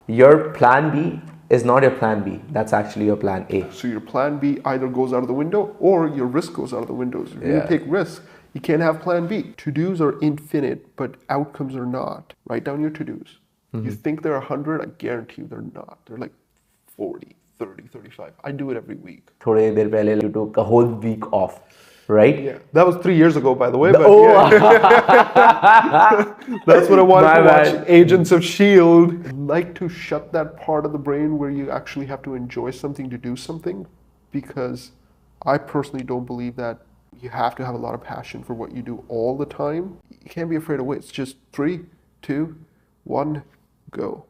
Your plan B is not your plan B. That's actually your plan A. So your plan B either goes out of the window or your risk goes out of the window. So if you take risk, you can't have plan B. To-dos are infinite, but outcomes are not. Write down your to-dos. You think they're 100, I guarantee you they're not. They're like 40, 30, 35. I do it every week. थोड़े देर पहले you took a whole week off, right? Yeah, that was 3 years ago, by the way. But Oh, that's what I wanted My to watch. bad. Agents of S.H.I.E.L.D. I like to shut that part of the brain where you actually have to enjoy something to do something, because I personally don't believe that you have to have a lot of passion for what you do all the time. You can't be afraid of it. It's just 3, 2, 1, go.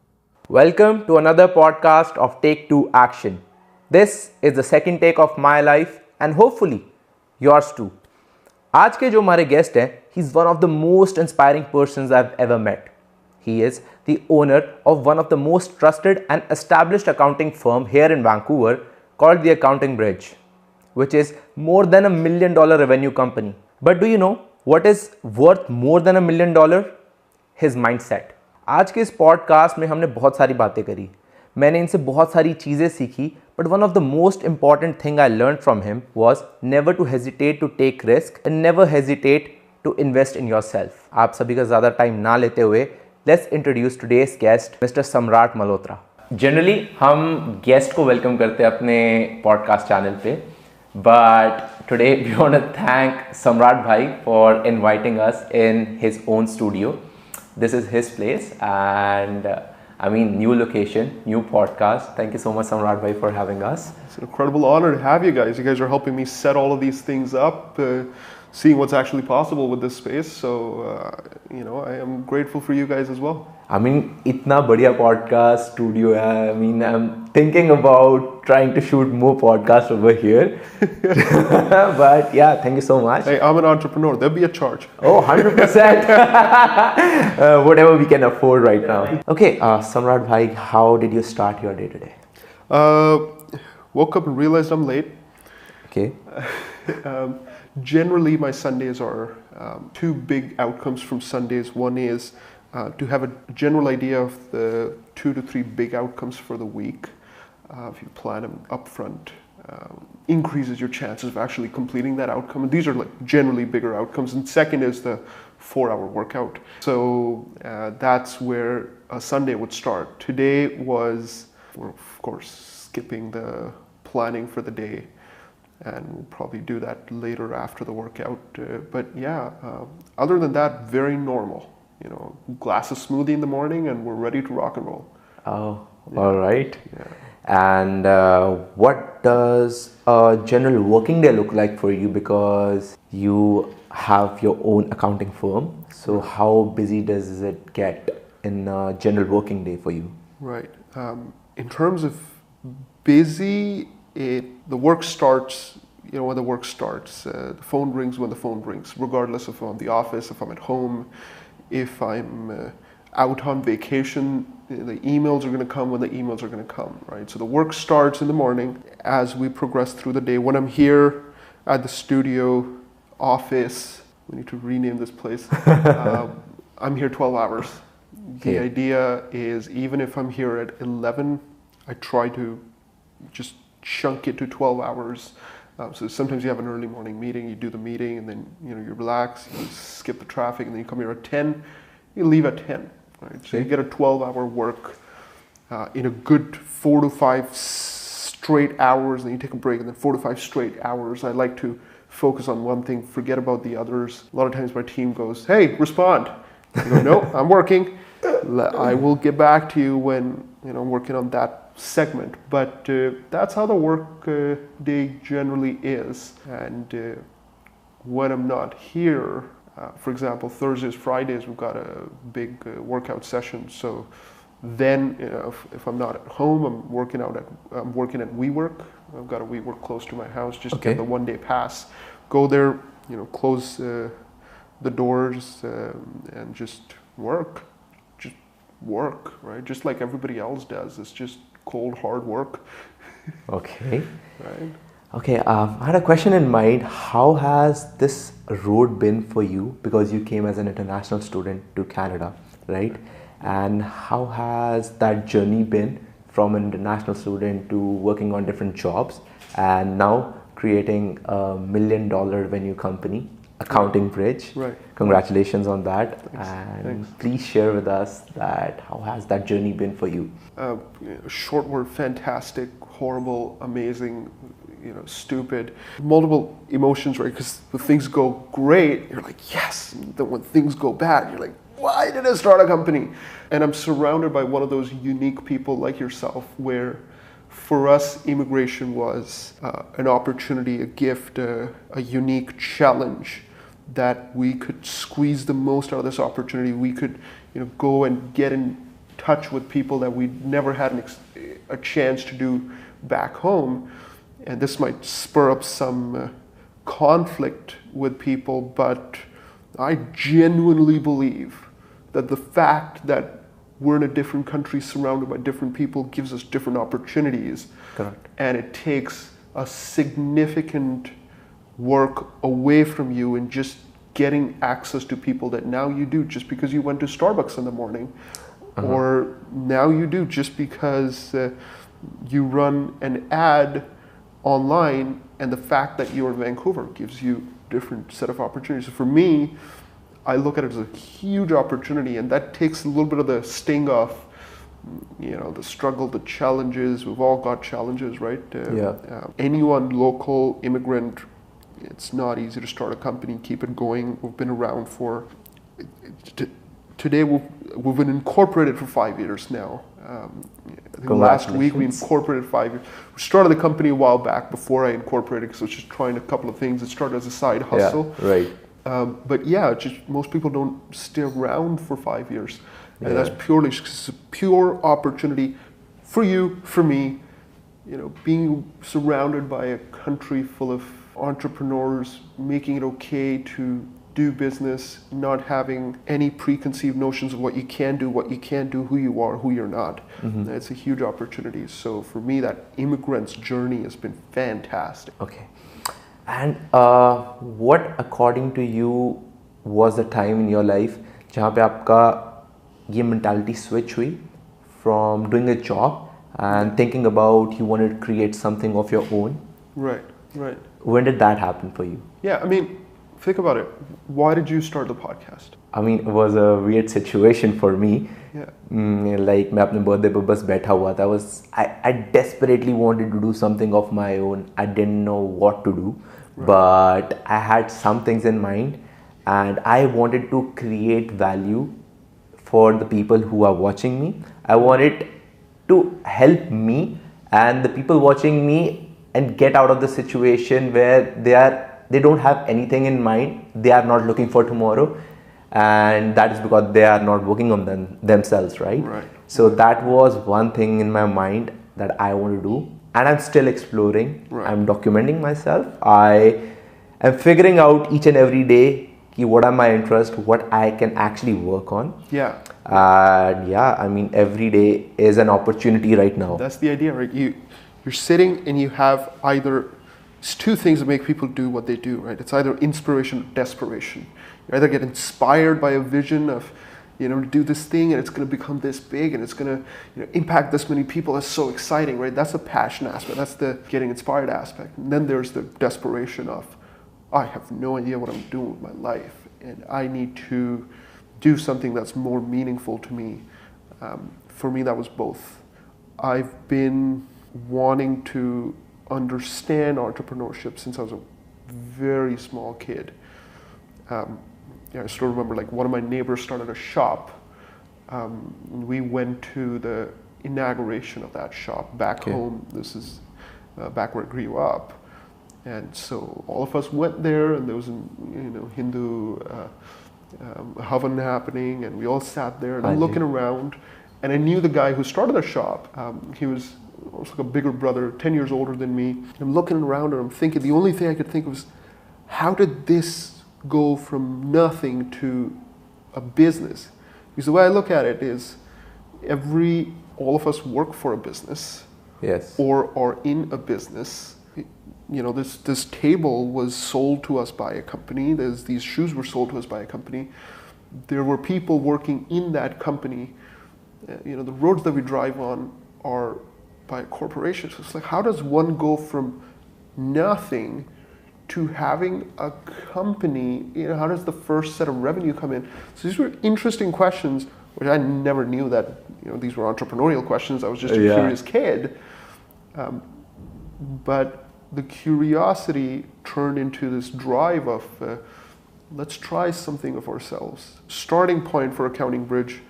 Welcome to another podcast of Take 2 Action. This is the second take of my life and hopefully yours too. आज के जो हमारे guest हैं, he's one of the most inspiring persons I've ever met. He is the owner of one of the most trusted and established accounting firm here in Vancouver called the Accounting Bridge, which is more than $1 million revenue company. But do you know what is worth more than $1 million? His mindset. आज के इस podcast में हमने बहुत सारी बातें करी. मैंने इनसे बहुत सारी चीज़ें सीखी, but one of the most important thing I learned from him was never to hesitate to take risk and never hesitate to invest in yourself. आप सभी का ज़्यादा टाइम ना लेते हुए let's introduce today's guest, Mr. Samrat Malhotra. Generally हम guest को welcome करते हैं अपने पॉडकास्ट चैनल पे, but today we want to thank Samrat bhai for inviting us in his own studio. This is his place and new location, new podcast. Thank you so much, Samrat bhai, for having us. It's an incredible honor to have you guys. You guys are helping me set all of these things up, seeing what's actually possible with this space. So, I am grateful for you guys as well. इतना बढ़िया podcast studio है. I'm thinking about trying to shoot more podcasts over here. But yeah, thank you so much. Hey, I'm an entrepreneur. There'll be a charge. Oh, 100%. Whatever we can afford right now. Okay, Samrat bhai, how did you start your day today? Woke up and realized I'm late. Okay. Generally, my Sundays are two big outcomes from Sundays. One is to have a general idea of the 2 to 3 big outcomes for the week. If you plan them upfront, increases your chances of actually completing that outcome. And these are like generally bigger outcomes. And second is the 4-hour workout. So that's where a Sunday would start. Today was, we're of course skipping the planning for the day, and we'll probably do that later after the workout. But yeah, other than that, very normal. Glass of smoothie in the morning and we're ready to rock and roll. Oh, yeah. All right. Yeah. And what does a general working day look like for you? Because you have your own accounting firm. So how busy does it get in a general working day for you? Right. In terms of busy, the work starts, when the work starts. The phone rings when the phone rings, regardless if I'm in the office, if I'm at home, if I'm out on vacation. The emails are going to come when the emails are going to come, right? So the work starts in the morning as we progress through the day. When I'm here at the studio office, we need to rename this place, I'm here 12 hours. The idea is even if I'm here at 11, I try to just chunk it to 12 hours. So sometimes you have an early morning meeting, you do the meeting, and then you relax, you skip the traffic, and then you come here at 10, you leave at 10. Right? So you get a 12-hour work in a good 4 to 5 straight hours, and then you take a break, and then 4 to 5 straight hours. I like to focus on one thing, forget about the others. A lot of times my team goes, "Hey, respond." I go, "No, I'm working. I will get back to you when I'm working on that segment." But that's how the work day generally is. And when I'm not here, for example, Thursdays, Fridays, we've got a big workout session. So then, if I'm not at home, I'm working at WeWork. I've got a WeWork close to my house. Just get the 1-day pass. Go there, close the doors and just work. Just work, right? Just like everybody else does. It's just cold, hard work. Okay. Right. Okay, I had a question in mind. How has this road been for you? Because you came as an international student to Canada, right? And how has that journey been from an international student to working on different jobs and now creating $1 million revenue company, Accounting Bridge? Right. Congratulations on that. Thanks. And Thanks. please share with us that how has that journey been for you? Short word: fantastic, horrible, amazing, stupid. Multiple emotions, right? Because when things go great, you're like, yes. And then when things go bad, you're like, why did I start a company? And I'm surrounded by one of those unique people like yourself, where for us, immigration was an opportunity, a gift, a unique challenge that we could squeeze the most out of this opportunity. We could, go and get in touch with people that we never had a chance to do back home. And this might spur up some conflict with people, but I genuinely believe that the fact that we're in a different country surrounded by different people gives us different opportunities. Correct. And it takes a significant work away from you in just getting access to people that now you do just because you went to Starbucks in the morning, or now you do just because you run an ad online, and the fact that you're in Vancouver gives you different set of opportunities. So for me, I look at it as a huge opportunity, and that takes a little bit of the sting off, the struggle, the challenges. We've all got challenges, right? Anyone, local, immigrant, it's not easy to start a company, keep it going. We've been around for, today we've been incorporated for 5 years now. I think last week we incorporated 5 years. We started the company a while back before I incorporated, because I was just trying a couple of things. It started as a side hustle. Yeah, right. But yeah, just most people don't stay around for 5 years. And that's purely, it's a pure opportunity for you, for me, being surrounded by a country full of entrepreneurs, making it okay to do business, not having any preconceived notions of what you can do, who you are, who you're not. It's a huge opportunity. So for me, that immigrant's journey has been fantastic. Okay. And what, according to you, was the time in your life जहाँ पे आपका ये mentality switch हुई from doing a job and thinking about you wanted to create something of your own? Right. When did that happen for you? Yeah, I mean, think about it. Why did you start the podcast? I mean, it was a weird situation for me. Yeah. Like मैं अपने birthday पे बस बैठा हुआ था. I desperately wanted to do something of my own. I didn't know what to do. Right. But I had some things in mind, and I wanted to create value for the people who are watching me. I wanted to help me and the people watching me and get out of the situation where they don't have anything in mind. They are not looking for tomorrow, and that is because they are not working on themselves, right? Right. So that was one thing in my mind that I want to do. And I'm still exploring. Right. I'm documenting myself. I am figuring out each and every day what are my interests, what I can actually work on. Yeah. And I mean, every day is an opportunity right now. That's the idea, right? You're sitting and you have it's two things that make people do what they do, right? It's either inspiration or desperation. You either get inspired by a vision of, to do this thing, and it's going to become this big, and it's going to impact this many people. That's so exciting, right? That's the passion aspect. That's the getting inspired aspect. And then there's the desperation of, I have no idea what I'm doing with my life, and I need to do something that's more meaningful to me. For me, that was both. I've been wanting to understand entrepreneurship since I was a very small kid. I still remember, like, one of my neighbors started a shop. We went to the inauguration of that shop back home. This is back where I grew up. And so all of us went there, and there was a Hindu havan happening, and we all sat there, and I'm looking around, and I knew the guy who started the shop. He was almost like a bigger brother, 10 years older than me. I'm looking around, and I'm thinking, the only thing I could think of was, how did this go from nothing to a business? Because the way I look at it is, all of us work for a business. Yes. Or are in a business. This table was sold to us by a company. These shoes were sold to us by a company. there were people working in that company. The roads that we drive on are by corporations. So it's like, how does one go from nothing to having a company? How does the first set of revenue come in? So these were interesting questions, which I never knew that, these were entrepreneurial questions. I was just a curious kid. But the curiosity turned into this drive of, let's try something of ourselves. Starting point for Accounting Bridge,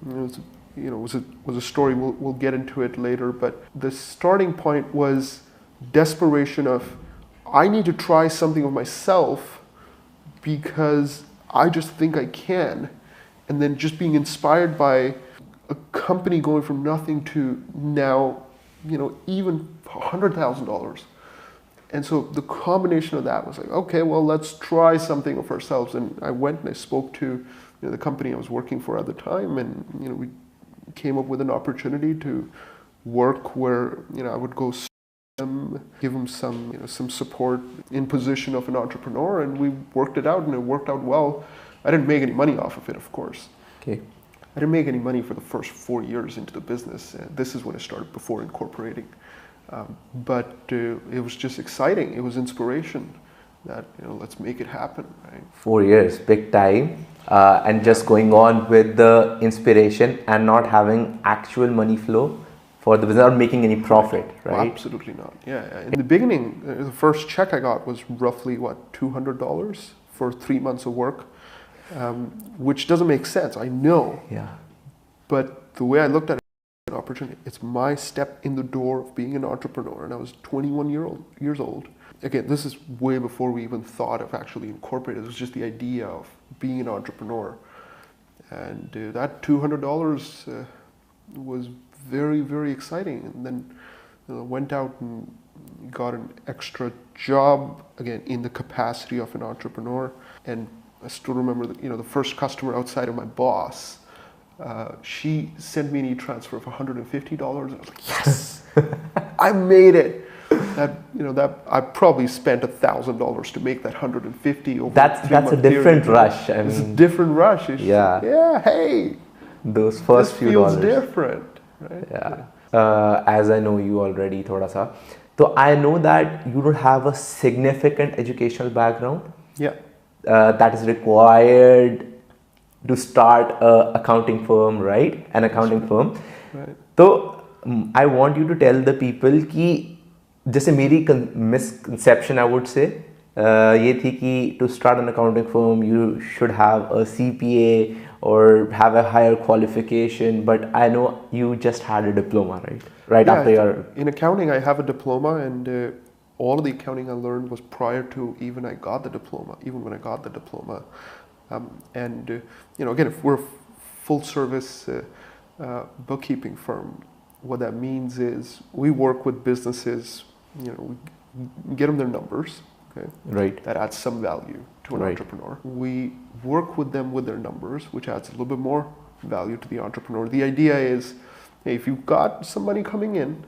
was a story. We'll get into it later. But the starting point was desperation of, I need to try something of myself because I just think I can. And then just being inspired by a company going from nothing to now, even $100,000. And so the combination of that was like, okay, well, let's try something of ourselves. And I went and I spoke to the company I was working for at the time, and we came up with an opportunity to work where I would go give them some support in position of an entrepreneur, and we worked it out, and it worked out well. I didn't make any money off of it, of course. Okay. I didn't make any money for the first 4 years into the business. This is when I started, before incorporating. But it was just exciting. It was inspiration that, let's make it happen, right? 4 years, big time. And just going on with the inspiration and not having actual money flow for the business, not making any profit, right? Well, absolutely not. Yeah. In the beginning, the first check I got was roughly, $200 for 3 months of work, which doesn't make sense, I know. Yeah. But the way I looked at it, an opportunity, it's my step in the door of being an entrepreneur, and I was 21 years old. Again, this is way before we even thought of actually incorporating. It was just the idea of being an entrepreneur. And that $200 was very, very exciting. And then went out and got an extra job, again, in the capacity of an entrepreneur. And I still remember the first customer outside of my boss, she sent me an e-transfer of $150. I was like, yes, I made it. That I probably spent $1,000 to make that 150 over. That's a different rush. It's a different rush. Hey, those first few feels dollars different, right? Yeah. As I know you already, thoda sa. So I know that you don't have a significant educational background. Yeah. That is required to start an accounting firm, right? An accounting firm. Right. So I want you to tell the people कि जैसे मेरी misconception I would say ये थी कि to start an accounting firm you should have a CPA or have a higher qualification, but I know you just had a diploma, right? Right after your... In accounting, I have a diploma, and all of the accounting I learned was prior to even when I got the diploma. Again, if we're a full service bookkeeping firm, what that means is we work with businesses, we get them their numbers, okay? Right. That adds some value to an entrepreneur. We work with them with their numbers, which adds a little bit more value to the entrepreneur. The idea is, hey, if you've got some money coming in,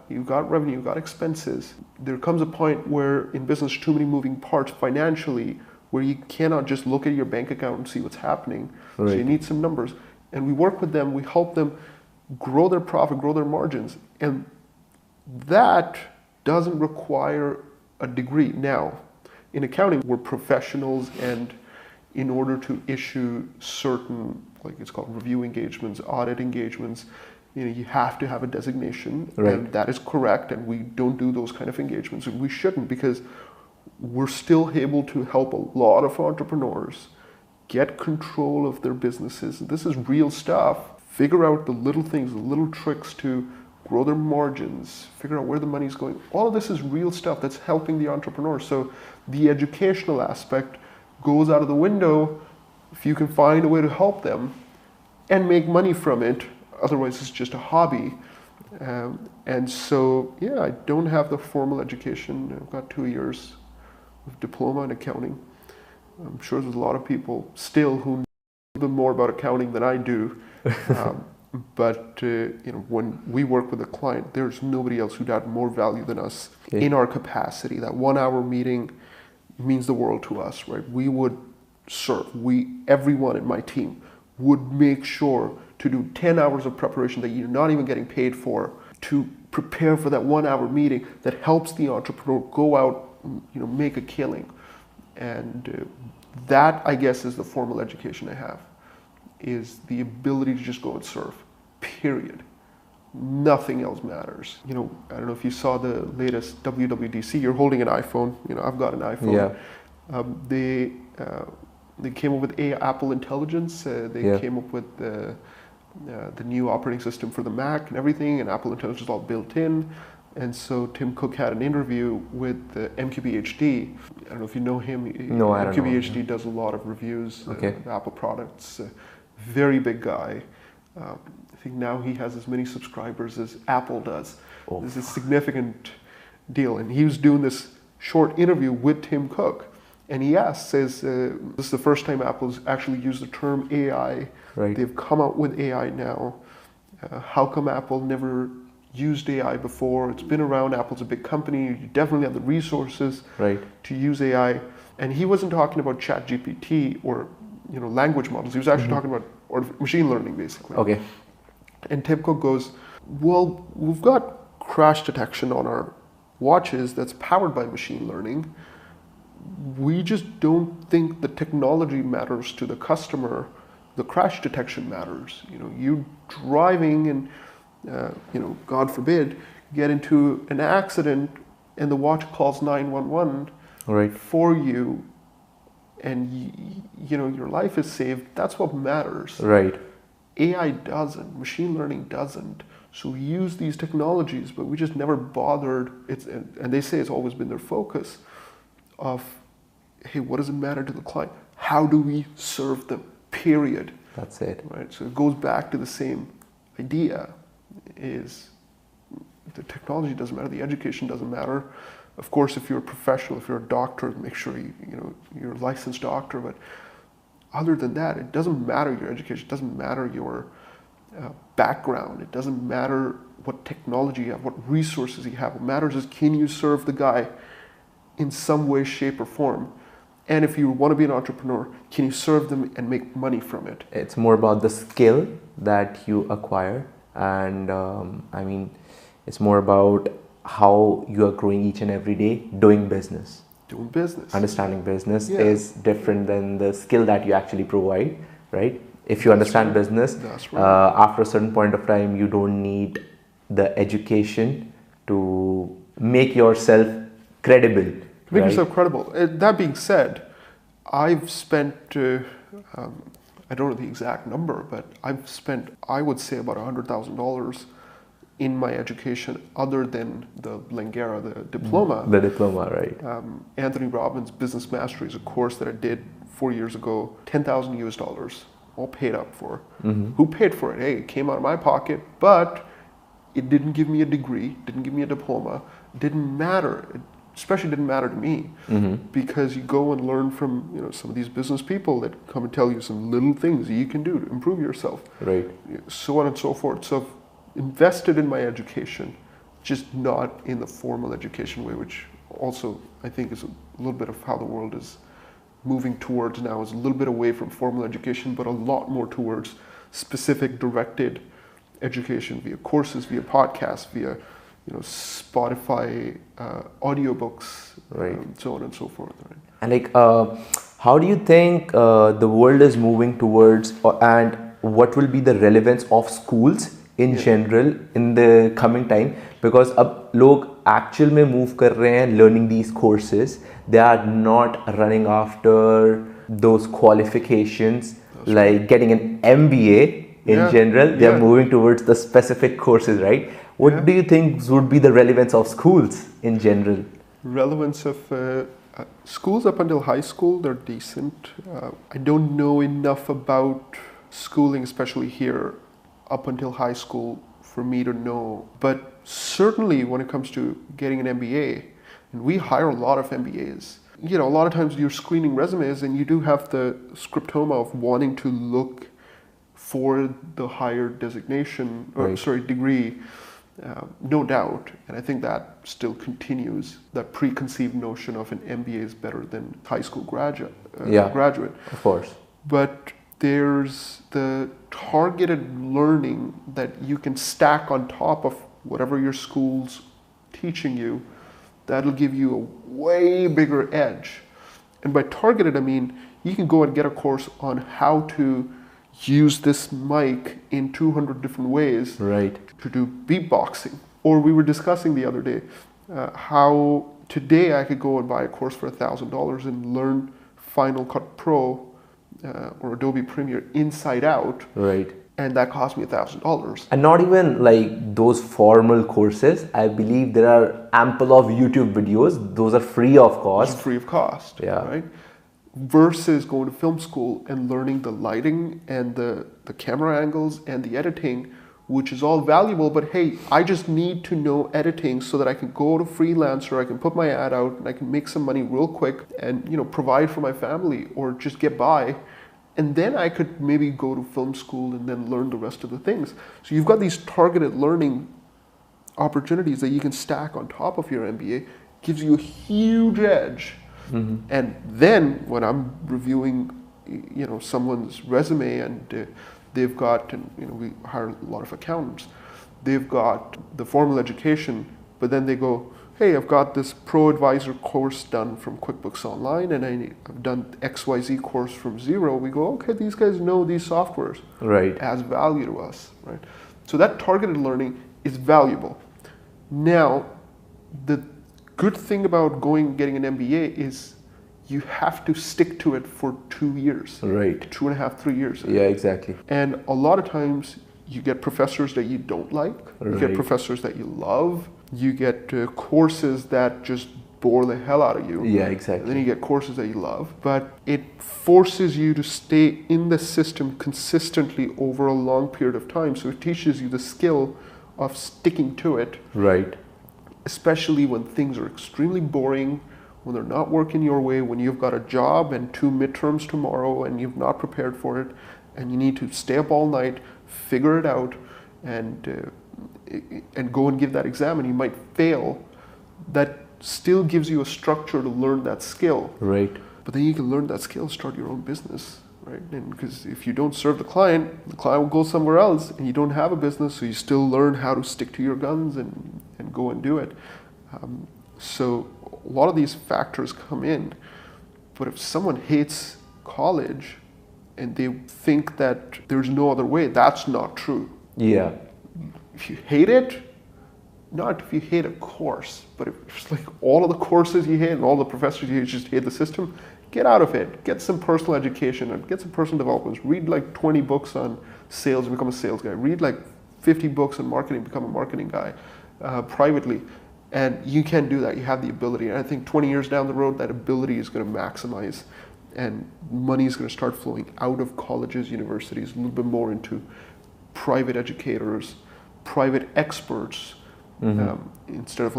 you've got revenue, you've got expenses, there comes a point where in business too many moving parts financially where you cannot just look at your bank account and see what's happening. Right. So you need some numbers. And we work with them, we help them grow their profit, grow their margins. And that doesn't require a degree. Now, in accounting, we're professionals, and in order to issue certain, like it's called review engagements, audit engagements, you have to have a designation, right. And that is correct, and we don't do those kind of engagements, and we shouldn't, because we're still able to help a lot of entrepreneurs get control of their businesses. This is real stuff. Figure out the little things, the little tricks to grow their margins, figure out where the money's going. All of this is real stuff that's helping the entrepreneur. So the educational aspect goes out of the window if you can find a way to help them and make money from it. Otherwise, it's just a hobby. And so, I don't have the formal education. I've got 2 years of diploma in accounting. I'm sure there's a lot of people still who know a little bit more about accounting than I do. But when we work with a client, there's nobody else who'd add more value than us in our capacity. That 1 hour meeting means the world to us, right? We would serve. Everyone in my team would make sure to do 10 hours of preparation that you're not even getting paid for, to prepare for that 1 hour meeting that helps the entrepreneur go out, make a killing. And that, I guess, is the formal education I have, is the ability to just go and serve, period. Nothing else matters. I don't know if you saw the latest WWDC. You're holding an iPhone. I've got an iPhone. Yeah. They came up with Apple Intelligence. They came up with the new operating system for the Mac and everything, and Apple Intelligence is all built in. And so Tim Cook had an interview with MQBHD. I don't know if you know him. No, I don't know. MQBHD does a lot of reviews of Apple products. Very big guy. I think now he has as many subscribers as Apple does. Oh. This is a significant deal. And he was doing this short interview with Tim Cook. And he says, this is the first time Apple's actually used the term AI. Right. They've come out with AI now. How come Apple never used AI before? It's been around. Apple's a big company. You definitely have the resources to use AI. And he wasn't talking about ChatGPT or language models. He was actually talking about machine learning, basically. Okay. And Tim Cook goes, well, we've got crash detection on our watches that's powered by machine learning. We just don't think the technology matters to the customer. The crash detection matters. You driving and, God forbid, get into an accident and the watch calls 911 for you, and your life is saved. That's what matters. Right. AI doesn't. Machine learning doesn't. So we use these technologies, but we just never bothered. And they say it's always been their focus of, hey, what does it matter to the client? How do we serve them? Period. That's it. Right. So it goes back to the same idea: is the technology doesn't matter, the education doesn't matter. Of course, if you're a professional, if you're a doctor, make sure you're a licensed doctor. But other than that, it doesn't matter your education. It doesn't matter your background. It doesn't matter what technology you have, what resources you have. What matters is, can you serve the guy in some way, shape, or form? And if you want to be an entrepreneur, can you serve them and make money from it? It's more about the skill that you acquire, and it's more about how you are growing each and every day doing business. Doing business. Understanding business is different than the skill that you actually provide, right? If you understand business, after a certain point of time, you don't need the education to make yourself credible. Make yourself credible. That being said, I've spent, I don't know the exact number, but I've spent, I would say, about $100,000 in my education, other than the Langara, the diploma. The diploma, right. Anthony Robbins' Business Mastery is a course that I did 4 years ago, $10,000 US, all paid up for. Who paid for it? Hey, it came out of my pocket, but it didn't give me a degree, didn't give me a diploma, didn't matter. It especially didn't matter to me, because you go and learn from some of these business people that come and tell you some little things you can do to improve yourself, right? So on and so forth. So I've invested in my education, just not in the formal education way, which also I think is a little bit of how the world is moving towards now, is a little bit away from formal education, but a lot more towards specific directed education via courses, via podcasts, via Spotify, audiobooks, right. So on and so forth. Right? And how do you think the world is moving towards, and what will be the relevance of schools in general in the coming time? Because अब लोग actual में move कर रहे हैं learning these courses. They are not running after those qualifications like getting an MBA in general. They are moving towards the specific courses, right? What do you think would be the relevance of schools in general? Relevance of schools up until high school, they're decent. I don't know enough about schooling, especially here, up until high school for me to know. But certainly when it comes to getting an MBA, and we hire a lot of MBAs, a lot of times you're screening resumes and you do have the scriptoma of wanting to look for the higher designation, or degree. no doubt, and I think that still continues. That preconceived notion of an MBA is better than high school graduate. Of course. But there's the targeted learning that you can stack on top of whatever your school's teaching you. That'll give you a way bigger edge. And by targeted, I mean you can go and get a course on how to use this mic in 200 different ways to do beatboxing. Or we were discussing the other day how today I could go and buy a course for $1,000 and learn Final Cut Pro or Adobe Premiere inside out. And that cost me $1,000. And not even like those formal courses. I believe there are ample of YouTube videos. Those are free of cost. It's free of cost, yeah. Right? Versus going to film school and learning the lighting and the camera angles and the editing, which is all valuable. But hey, I just need to know editing so that I can go to Freelancer, I can put my ad out, and I can make some money real quick and provide for my family or just get by. And then I could maybe go to film school and then learn the rest of the things. So you've got these targeted learning opportunities that you can stack on top of your MBA. Gives you a huge edge. Mm-hmm. And then when I'm reviewing, someone's resume and they've got, we hire a lot of accountants. They've got the formal education, but then they go, hey, I've got this Pro Advisor course done from QuickBooks Online, and I've done XYZ course from zero. We go, okay, these guys know these softwares. Right. Adds value to us, right? So that targeted learning is valuable. Now, the good thing about getting an MBA is you have to stick to it for 2 years. Right. 2.5, 3 years. Yeah, exactly. And a lot of times you get professors that you don't like. You get professors that you love. You get courses that just bore the hell out of you. Yeah, exactly. And then you get courses that you love. But it forces you to stay in the system consistently over a long period of time. So it teaches you the skill of sticking to it. Right. Especially when things are extremely boring, when they're not working your way, when you've got a job and 2 midterms tomorrow and you've not prepared for it, and you need to stay up all night, figure it out, and go and give that exam, and you might fail. That still gives you a structure to learn that skill. Right. But then you can learn that skill, start your own business, right? And because if you don't serve the client will go somewhere else, and you don't have a business, so you still learn how to stick to your guns and go and do it. So a lot of these factors come in. But if someone hates college and they think that there's no other way, that's not true. Yeah. If you hate it, not if you hate a course, but if it's like all of the courses you hate and all the professors you hate, just hate the system, get out of it. Get some personal education and get some personal development. Read like 20 books on sales and become a sales guy. Read like 50 books on marketing, become a marketing guy privately. And you can do that. You have the ability. And I think 20 years down the road, that ability is going to maximize and money is going to start flowing out of colleges, universities, a little bit more into private educators, private experts, instead of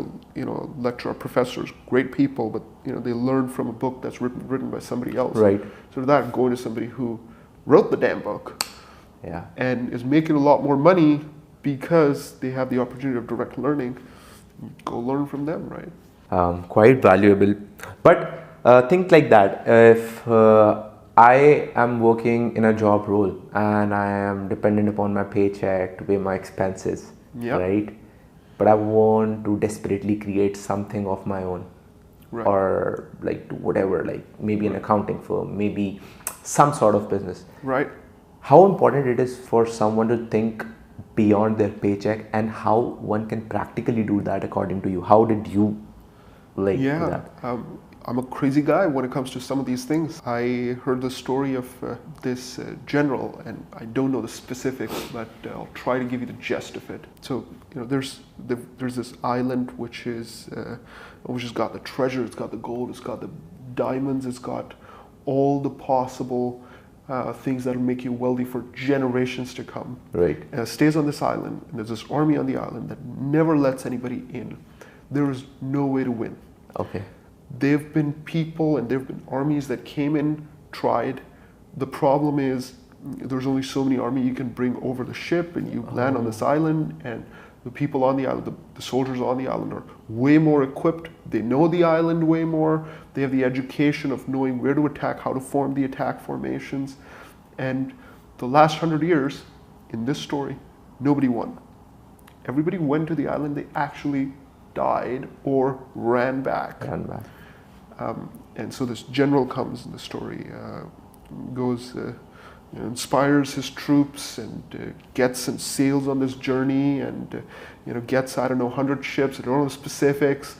lecturer professors, great people, but they learn from a book that's written by somebody else. Right. So that going to somebody who wrote the damn book, yeah, and is making a lot more money because they have the opportunity of direct learning. Go learn from them, right? Quite valuable. But think like that. If I am working in a job role and I am dependent upon my paycheck to pay my expenses, right? But I want to desperately create something of my own, right, or like whatever, like maybe an accounting firm, maybe some sort of business. Right. How important it is for someone to think beyond their paycheck, and how one can practically do that according to you? How did you do that? I'm a crazy guy when it comes to some of these things. I heard the story of this general, and I don't know the specifics, but I'll try to give you the gist of it. So, there's this island which has got the treasure, it's got the gold, it's got the diamonds, it's got all the possible things that will make you wealthy for generations to come. Right. And it stays on this island, and there's this army on the island that never lets anybody in. There is no way to win. Okay. There have been people and there have been armies that came in, tried. The problem is there's only so many army you can bring over the ship, and you land on this island, and The people on the island, the soldiers on the island are way more equipped. They know the island way more. They have the education of knowing where to attack, how to form the attack formations. And the last 100 years, in this story, nobody won. Everybody who went to the island, they actually died or ran back. And so this general comes in the story, goes, inspires his troops and gets and sails on this journey and gets, I don't know, 100 ships, I don't know the specifics,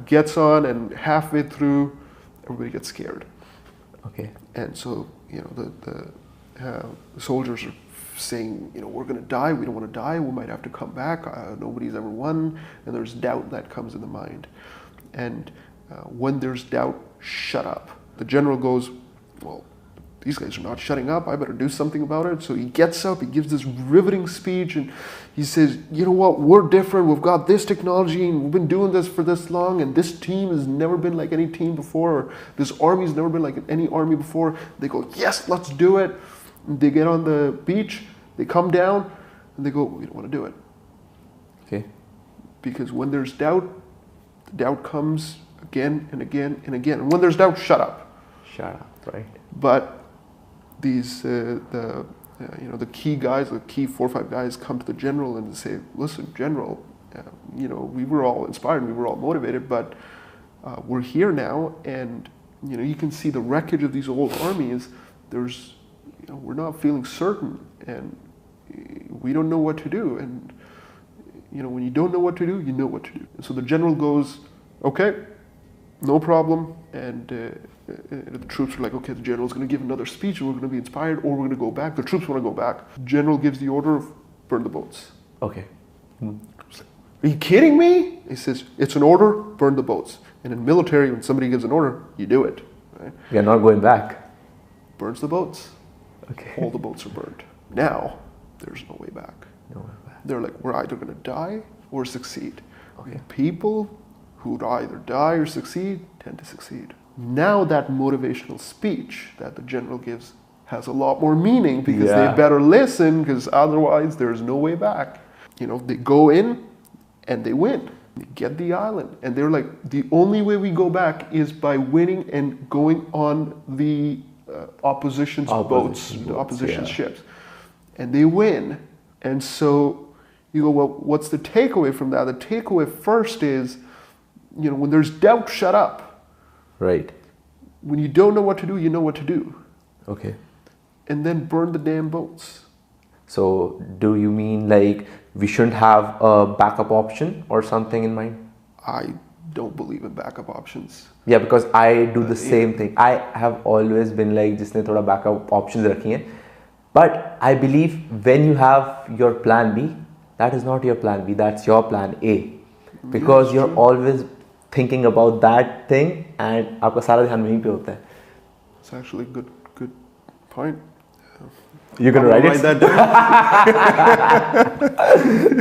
gets on, and halfway through, everybody gets scared. Okay. And so, the soldiers are saying, we're going to die, we don't want to die, we might have to come back, nobody's ever won, and there's doubt that comes in the mind. And when there's doubt, shut up. The general goes, well, these guys are not shutting up, I better do something about it. So he gets up, he gives this riveting speech, and he says, you know what, we're different, we've got this technology, and we've been doing this for this long, and this team has never been like any team before, or this army's never been like any army before. They go, yes, let's do it. And they get on the beach, they come down, and they go, we don't want to do it. Okay. Because when there's doubt, the doubt comes again and again and again. And when there's doubt, shut up. Shut up, right. But these, the key guys, the key 4 or 5 guys come to the general and say, listen, general, we were all inspired, we were all motivated, but we're here now, and, you can see the wreckage of these old armies. There's, we're not feeling certain, and we don't know what to do. And, when you don't know what to do, you know what to do. And so the general goes, okay, no problem. And the troops are like, okay, the general's going to give another speech, and we're going to be inspired, or we're going to go back. The troops want to go back. The general gives the order of burn the boats. Okay. Are you kidding me? He says, it's an order, burn the boats. And in military, when somebody gives an order, you do it. Right? You're not going back. Burns the boats. Okay. All the boats are burned. Now, there's no way back. No way back. They're like, we're either going to die or succeed. Okay. People who either die or succeed tend to succeed. Now that motivational speech that the general gives has a lot more meaning, because they better listen, because otherwise there's no way back. They go in and they win. They get the island. And they're like, the only way we go back is by winning and going on the opposition's boats, the opposition's ships. And they win. And so you go, well, what's the takeaway from that? The takeaway first is, when there's doubt, shut up. Right. When you don't know what to do, you know what to do. Okay. And then burn the damn boats. So do you mean like we shouldn't have a backup option or something in mind? I don't believe in backup options. Yeah, because I do the same thing. I have always been like, जिसने थोड़ा backup options रखी हैं. But I believe when you have your plan B, that is not your plan B, that's your plan A. Because you're always thinking about that thing, and आपका सारा ध्यान वहीं पे होता है. It's actually a good point. You're gonna write that down.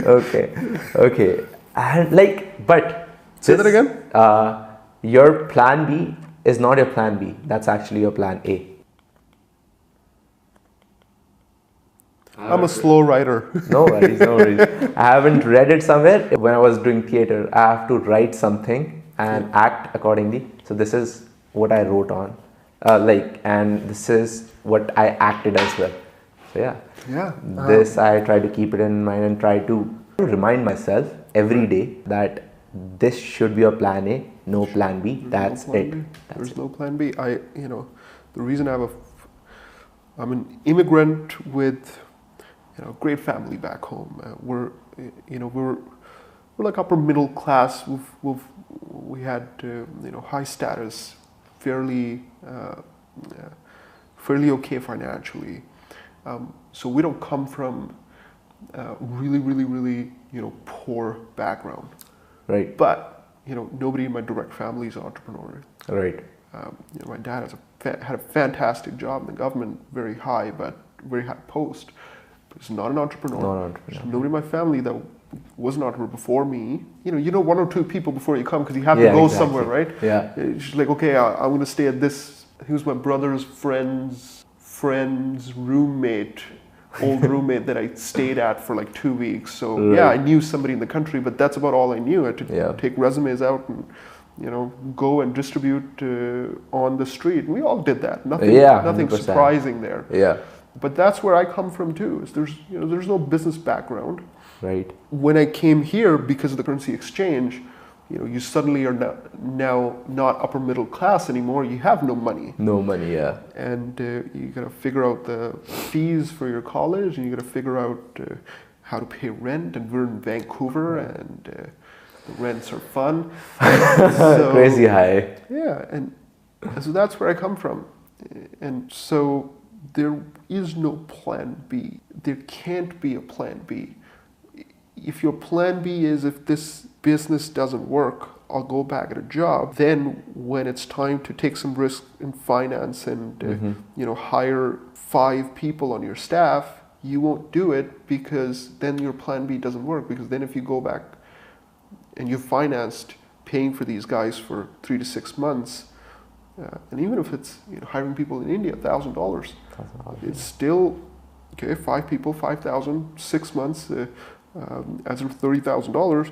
Okay. And but say that again. Your plan B is not your plan B. That's actually your plan A. I'm a slow writer. No worries. I haven't read it somewhere. When I was doing theater, I have to write something and act accordingly. So this is what I wrote on, and this is what I acted as well. So this I try to keep it in mind and try to remind myself every day that this should be your plan A, no plan B. That's it. There's no plan B. The reason I'm an immigrant with a great family back home. We're like upper middle class. We had high status, fairly okay financially. So we don't come from really poor background. Right. But nobody in my direct family is an entrepreneur. Right. My dad had a fantastic job in the government, very high post. But he's not an entrepreneur. There's nobody in my family that was an entrepreneur before me. You know 1 or 2 people before you come, because you have to go somewhere, right? Yeah. It's just like, okay, I'm going to stay at this. He was my brother's friend's roommate old roommate that I stayed at for like 2 weeks. So Right. yeah, I knew somebody in the country, but that's about all I knew. I had to Yeah. take resumes out and go and distribute on the street. We all did that. Nothing, Yeah, nothing 100%. surprising there. Yeah. But that's where I come from too. Is there's no business background. Right. When I came here, because of the currency exchange, you suddenly are now not upper middle class anymore. You have no money. No money, yeah. And you got to figure out the fees for your college, and you got to figure out how to pay rent. And we're in Vancouver, and the rents are fun. So, Crazy high. yeah, and so that's where I come from. And so there is no plan B. There can't be a plan B. If your plan B is, if this business doesn't work, I'll go back at a job, then when it's time to take some risk in finance and hire 5 people on your staff, you won't do it, because then your plan B doesn't work. Because then if you go back and you've financed paying for these guys for 3 to 6 months, and even if it's hiring people in India, $1,000, it's still okay. 5 people, 5,000, 6 months, as of $30,000.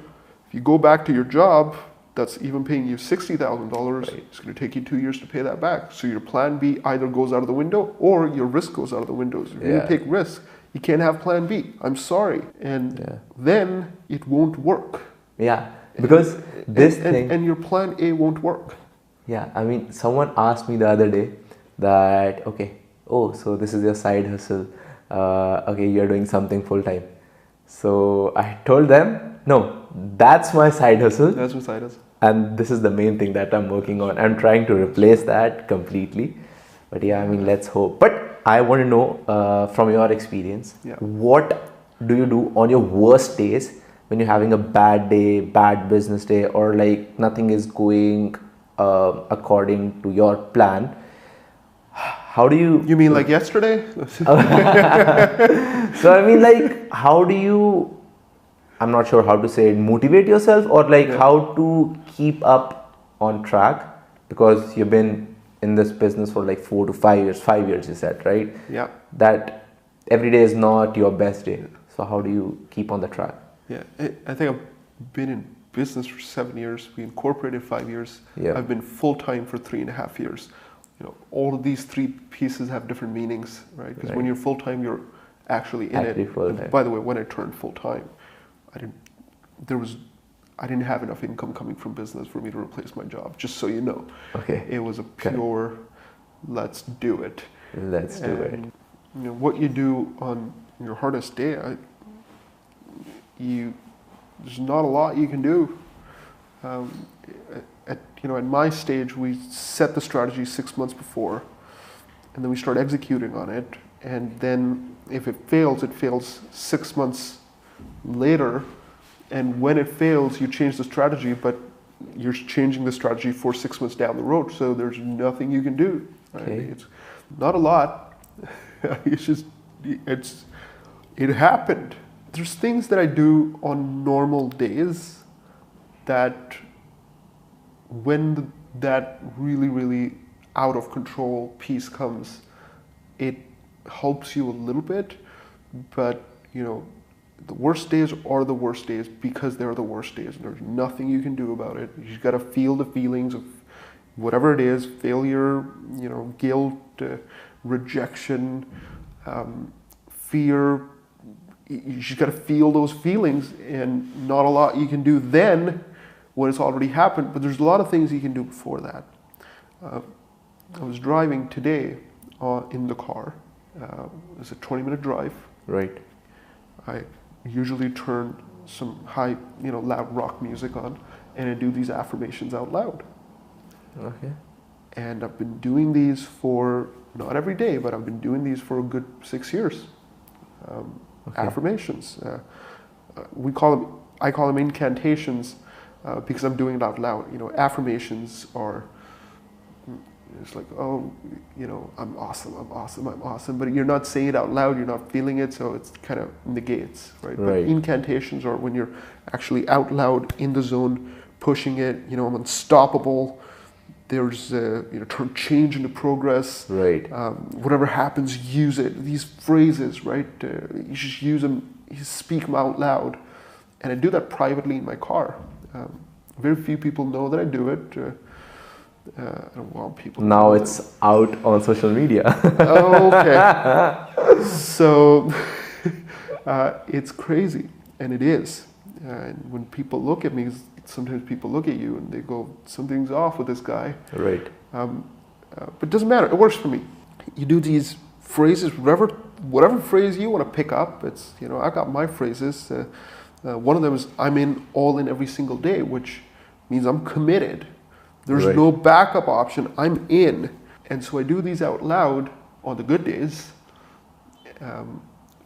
If you go back to your job, that's even paying you $60,000. Right. It's going to take you 2 years to pay that back. So your plan B either goes out of the window, or your risk goes out of the window. So if you take risk, you can't have plan B. I'm sorry, and then it won't work. Yeah, because and your plan A won't work. Yeah, I mean, someone asked me the other day that, okay, oh, so this is your side hustle. Okay, you're doing something full time. So I told them, no, that's my side hustle. That's my side hustle. And this is the main thing that I'm working on. I'm trying to replace that completely. But yeah, I mean, let's hope. But I want to know from your experience, what do you do on your worst days when you're having a bad day, bad business day, or like nothing is going according to your plan? How do you... You mean like yesterday? So I mean, like, how do you... I'm not sure how to say it, motivate yourself, or like how to keep up on track, because you've been in this business for like 4 to 5 years, 5 years you said, right? Yeah. That every day is not your best day. So how do you keep on the track? Yeah, I think I've been in business for 7 years. We incorporated 5 years. Yeah. I've been full-time for 3.5 years. All of these 3 pieces have different meanings, right? Because when you're full-time, you're actually in it. And by the way, when I turned full-time, I didn't have enough income coming from business for me to replace my job, just so you know. Okay. It was a pure, let's do it. Let's do it. What you do on your hardest day, there's not a lot you can do. At my stage, we set the strategy 6 months before, and then we start executing on it. And then if it fails 6 months later. And when it fails, you change the strategy, but you're changing the strategy for 6 months down the road. So there's nothing you can do. Right? Okay. It's not a lot. It happened. There's things that I do on normal days that when that really, really out of control piece comes, it helps you a little bit, but the worst days are the worst days because they're the worst days. There's nothing you can do about it. You just got to feel the feelings of whatever it is, failure, guilt, rejection, fear. You just got to feel those feelings, and not a lot you can do then when it's already happened, but there's a lot of things you can do before that. I was driving today in the car. It's a 20-minute drive. Right. I usually turn some high, loud rock music on, and I do these affirmations out loud. Okay. And I've been doing these for, not every day, but I've been doing these for a good 6 years. Affirmations. I call them incantations because I'm doing it out loud. Affirmations are, it's like, oh, I'm awesome, I'm awesome, I'm awesome. But you're not saying it out loud, you're not feeling it, so it's kind of negates, right? But incantations are when you're actually out loud in the zone, pushing it, I'm unstoppable, There's turn change into progress. Right. Whatever happens, use it. These phrases, right? You just use them. You speak them out loud, and I do that privately in my car. Very few people know that I do it. I don't want people. Now it's out on social media. Okay. So it's crazy, and it is. And when people look at me, sometimes people look at you and they go, "Something's off with this guy." Right. But it doesn't matter. It works for me. You do these phrases, whatever phrase you want to pick up. It's I got my phrases. One of them is I'm in all in every single day, which means I'm committed. There's Right. no backup option. I'm in. And so I do these out loud on the good days.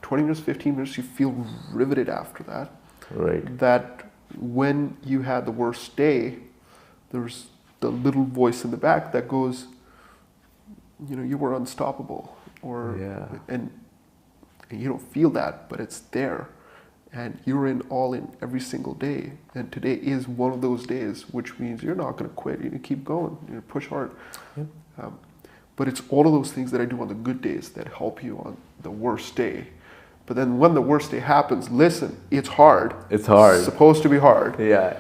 20 minutes, 15 minutes, you feel riveted after that. Right. That when you had the worst day, there's the little voice in the back that goes, you were unstoppable. And you don't feel that, but it's there. And you're in all in every single day. And today is one of those days, which means you're not going to quit. You're going to keep going. You're going to push hard. Yep. But it's all of those things that I do on the good days that help you on the worst day. But then when the worst day happens, listen, it's hard. It's hard. It's supposed to be hard. Yeah.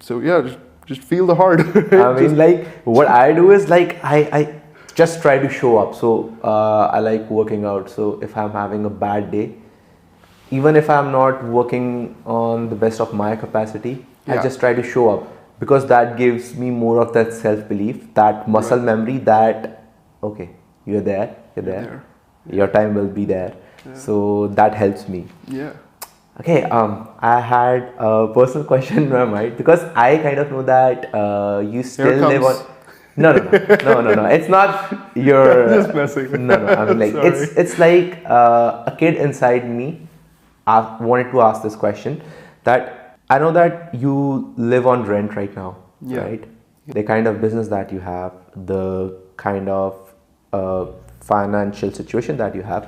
So yeah, just feel the hard. I mean, like what I do is like I just try to show up. So I like working out. So if I'm having a bad day, even if I'm not working on the best of my capacity, I Yeah. just try to show up because that gives me more of that self-belief, that muscle Right. memory that, okay, you're there, your time will be there. Yeah. So that helps me. Yeah. Okay, I had a personal question in my mind because I kind of know that you still live on. No. It's not your. Just messing. No. I'm like Sorry. it's like a kid inside me. I wanted to ask this question that I know that you live on rent right now, Yeah. right? The kind of business that you have, the kind of financial situation that you have.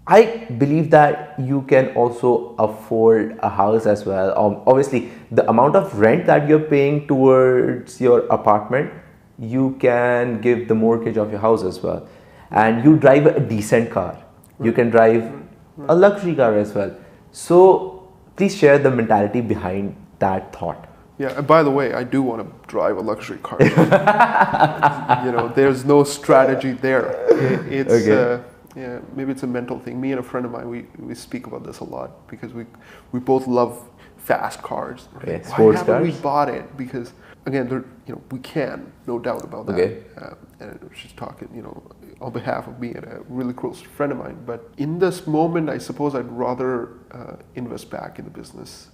I believe that you can also afford a house as well. Obviously, the amount of rent that you're paying towards your apartment, you can give the mortgage of your house as well. And you drive a decent car. You can drive a luxury car as well. So please share the mentality behind that thought. Yeah, and by the way, I do want to drive a luxury car. There's no strategy there. It's Okay. maybe it's a mental thing. Me and a friend of mine, we speak about this a lot because we both love fast cars. Okay, Why sports haven't we cars? bought it? Because again, we can, no doubt about that. Okay. And I was just talking, on behalf of me and a really close friend of mine. But in this moment, I suppose I'd rather invest back in the business.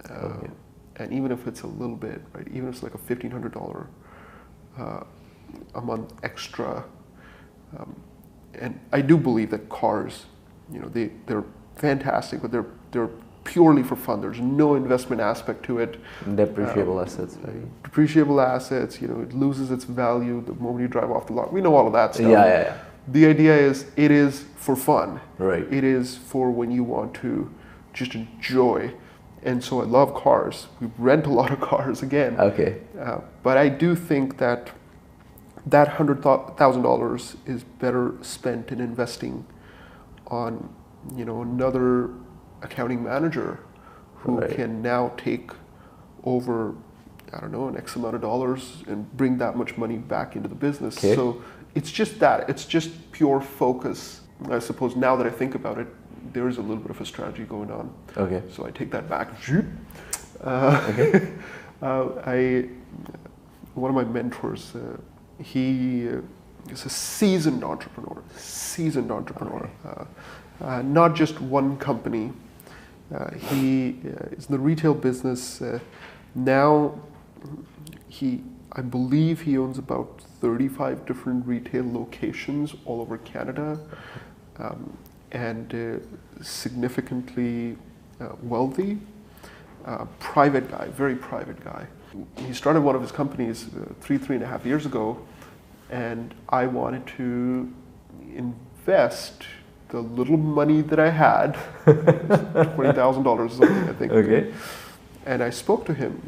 Okay. And even if it's a little bit, right? Even if it's like a $1,500 a month extra, and I do believe that cars, they're fantastic, but they're purely for fun. There's no investment aspect to it. Depreciable assets, right? Depreciable assets, it loses its value the moment you drive off the lot. We know all of that stuff. Yeah. The idea is it is for fun. Right. It is for when you want to just enjoy. And so I love cars. We rent a lot of cars again. Okay. But I do think that $100,000 is better spent in investing on, another accounting manager who Right. can now take over, I don't know, an X amount of dollars and bring that much money back into the business. Okay. So it's just that. It's just pure focus. I suppose now that I think about it, there is a little bit of a strategy going on. Okay. So I take that back. Okay. One of my mentors, he is a seasoned entrepreneur. Not just one company. He is in the retail business. Now, I believe he owns about 35 different retail locations all over Canada, and significantly wealthy. Private guy, very private guy. He started one of his companies three and a half years ago, and I wanted to invest the little money that I had, $20,000 or something, I think. Okay. And I spoke to him,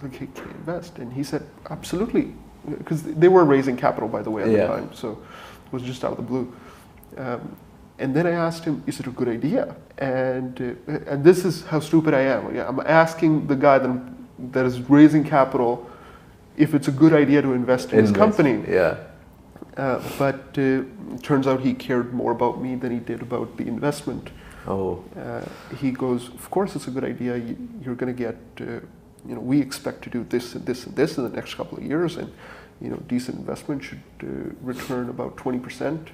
like, hey, can you invest? And he said, absolutely. because they were raising capital, by the way, at the Yeah. time, so it was just out of the blue. And then I asked him, is it a good idea? And this is how stupid I am. Yeah, I'm asking the guy that is raising capital if it's a good idea to invest in his company. Yeah. But it turns out he cared more about me than he did about the investment. Oh. He goes, of course it's a good idea. You're going to get, we expect to do this and this and this in the next couple of years, and decent investment should return about 20%.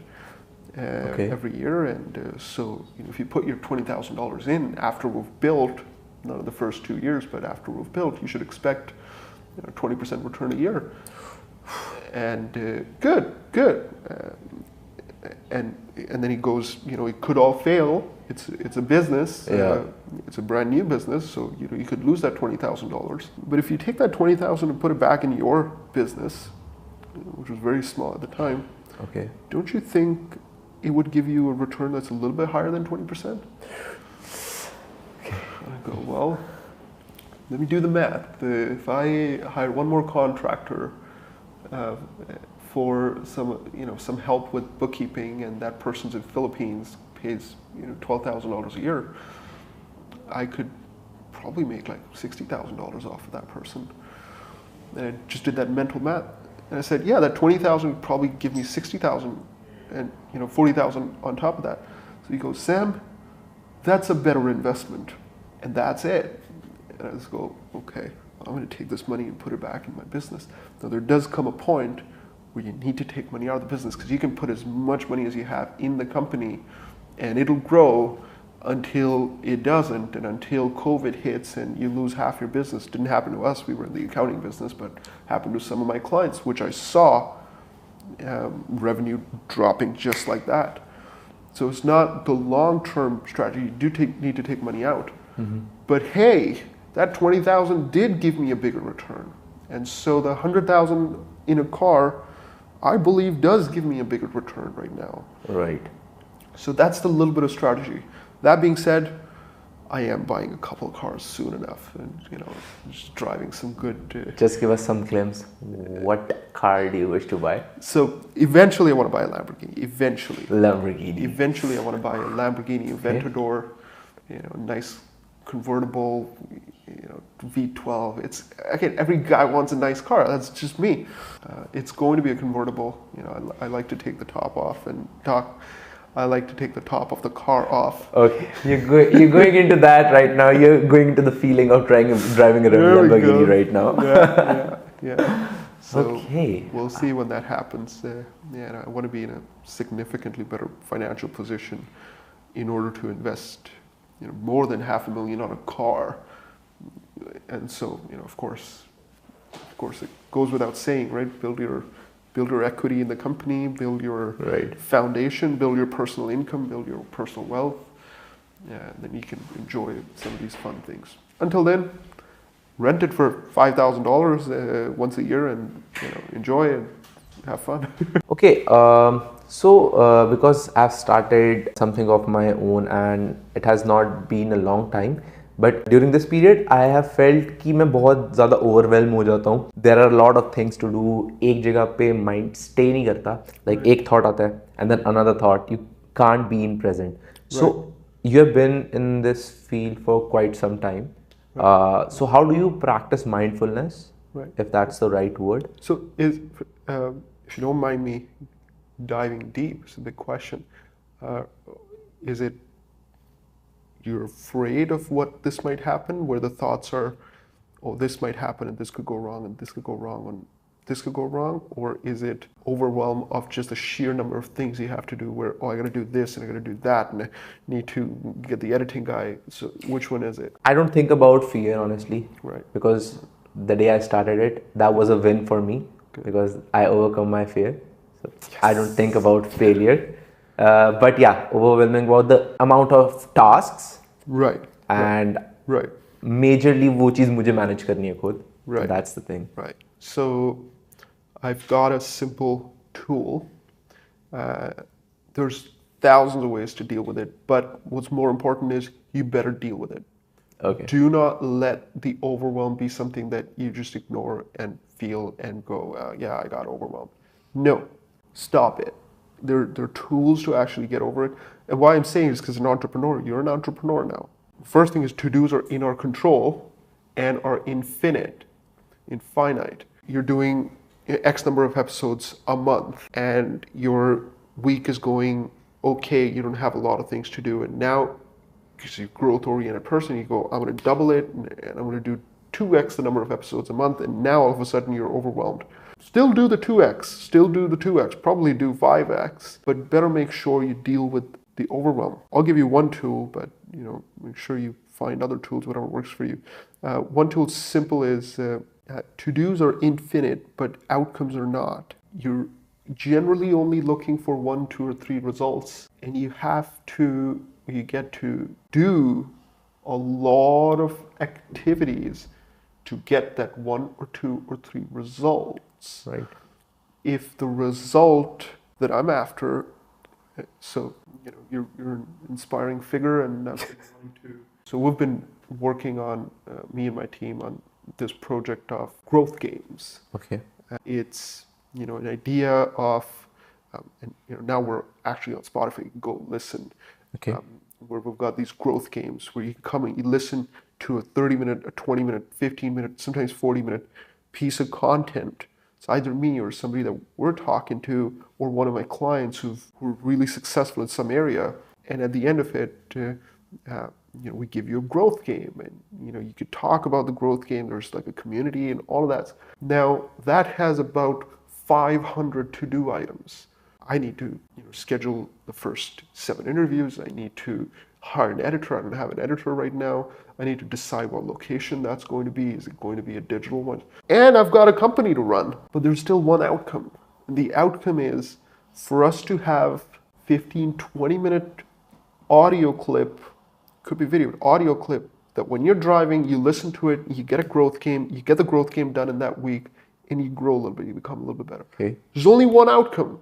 Every year, and so if you put your $20,000 in after we've built, not in the first 2 years, but after we've built, you should expect 20% return a year. And good. And then he goes, it could all fail. It's a business. Yeah. It's a brand new business, so you could lose that $20,000. But if you take that $20,000 and put it back in your business, which was very small at the time, Okay. don't you think it would give you a return that's a little bit higher than 20%? I go, well, let me do the math. If I hire one more contractor for some help with bookkeeping, and that person's in Philippines, pays $12,000 a year, I could probably make like $60,000 off of that person. And I just did that mental math, and I said, yeah, that 20,000 would probably give me 60,000. And 40,000 on top of that. So he goes, Sam, that's a better investment, and that's it. And I just go, okay, I'm going to take this money and put it back in my business. Now there does come a point where you need to take money out of the business, because you can put as much money as you have in the company, and it'll grow until it doesn't, and until COVID hits and you lose half your business. Didn't happen to us. We were in the accounting business, but happened to some of my clients, which I saw. Revenue dropping just like that. So it's not the long-term strategy. You do need to take money out. Mm-hmm. But hey, that 20,000 did give me a bigger return. And so the 100,000 in a car, I believe, does give me a bigger return right now. Right. So that's the little bit of strategy. That being said, I am buying a couple of cars soon enough, and just driving some good. Just give us some glimpse. What car do you wish to buy? So eventually, I want to buy a Lamborghini. Lamborghini. Eventually, I want to buy a Lamborghini Aventador. Nice convertible. V12. It's again, every guy wants a nice car. That's just me. It's going to be a convertible. I like to take the top off and talk. I like to take the top of the car off. Okay, you're going into that right now. You're going into the feeling of driving a Lamborghini right now. Yeah. So okay. We'll see when that happens. And I want to be in a significantly better financial position in order to invest, more than $500,000 on a car. And so, of course, it goes without saying, right? Build your equity in the company, build your foundation, build your personal income, build your personal wealth, and then you can enjoy some of these fun things. Until then, rent it for $5,000 once a year, and enjoy and have fun. Okay, so because I've started something of my own and it has not been a long time, but during this period I have felt कि मैं बहुत ज़्यादा overwhelmed हो जाता हूँ. There are a lot of things to do. एक जगह पे mind stay नहीं करता. Like एक thought आता है and then another thought. You can't be in present. So you have been in this field for quite some time. So how do you practice mindfulness? If that's the right word. So if you don't mind me diving deep, it's a big question. Is it you're afraid of what this might happen, where the thoughts are, oh, this might happen and this could go wrong and this could go wrong and this could go wrong? Or is it overwhelm of just the sheer number of things you have to do where, oh, I got to do this and I got to do that and I need to get the editing guy. So which one is it? I don't think about fear, honestly. Right. Because the day I started it, that was a win for me. Good. Because I overcome my fear. So yes. I don't think about failure. But yeah, overwhelming about the amount of tasks. Right. And majorly वो चीज़ मुझे manage करनी है खुद. Right. That's the thing. Right. So I've got a simple tool. There's thousands of ways to deal with it, but what's more important is you better deal with it. Okay. Do not let the overwhelm be something that you just ignore and feel and go, yeah, I got overwhelmed. No, stop it. There are tools to actually get over it. And why I'm saying is because an entrepreneur, you're an entrepreneur now. First thing is to-dos are in our control and are infinite, You're doing X number of episodes a month and your week is going okay, you don't have a lot of things to do. And now, because you're a growth-oriented person, you go, I'm going to double it and I'm going to do 2x the number of episodes a month. And now all of a sudden you're overwhelmed. Still do the 2x, probably do 5x, but better make sure you deal with the overwhelm. I'll give you one tool, but make sure you find other tools, whatever works for you. One tool simple is to-dos are infinite, but outcomes are not. You're generally only looking for 1, 2, or 3 results, and you get to do a lot of activities to get that 1 or 2 or 3 results. Right. If the result that I'm after, so you're an inspiring figure, and so we've been working on me and my team on this project of growth games. Okay. It's an idea of, and now we're actually on Spotify. You can go listen. Okay. Where we've got these growth games where you can come and you listen to a 30-minute, a 20-minute, 15-minute, sometimes 40-minute piece of content. It's either me or somebody that we're talking to, or one of my clients who are really successful in some area. And at the end of it, we give you a growth game, and you could talk about the growth game. There's like a community and all of that. Now that has about 500 to-do items. I need to schedule the first 7 interviews. I need to hire an editor. I don't have an editor right now. I need to decide what location that's going to be. Is it going to be a digital one? And I've got a company to run. But there's still one outcome. And the outcome is for us to have 15, 20-minute audio clip, could be video, audio clip, that when you're driving, you listen to it, you get a growth game, you get the growth game done in that week, and you grow a little bit, you become a little bit better. Okay. There's only one outcome.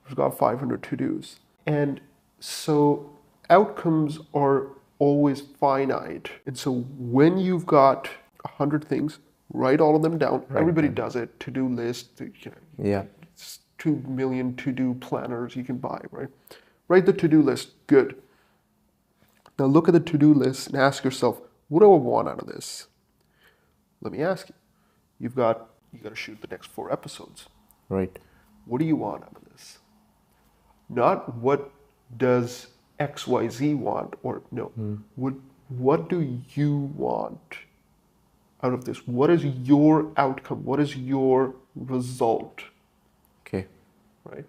We've got 500 to-dos. And so outcomes are always finite. And so when you've got 100 things, write all of them down. Right. Everybody does it. To-do list. Yeah. It's 2 million to-do planners you can buy, right? Write the to-do list. Good. Now look at the to-do list and ask yourself, what do I want out of this? Let me ask you. You got to shoot the next 4 episodes. Right. What do you want out of this? Not what does XYZ want, or no. What do you want out of this? What is your outcome? What is your result? Okay. Right?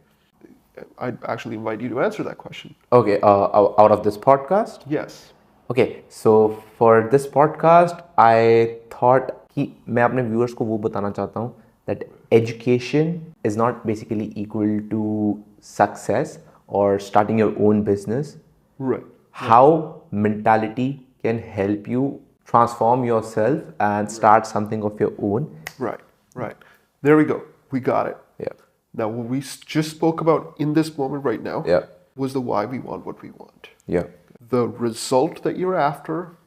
I'd actually invite you to answer that question. Okay. Out of this podcast? Yes. Okay. So for this podcast, I thought कि मैं अपने viewers को वो बताना चाहता हूँ that education is not basically equal to success or starting your own business. Right. How mentality can help you transform yourself and start something of your own. Right. There we go. We got it. Yeah. Now, what we just spoke about in this moment right now was the why we want what we want. Yeah. The result that you're after,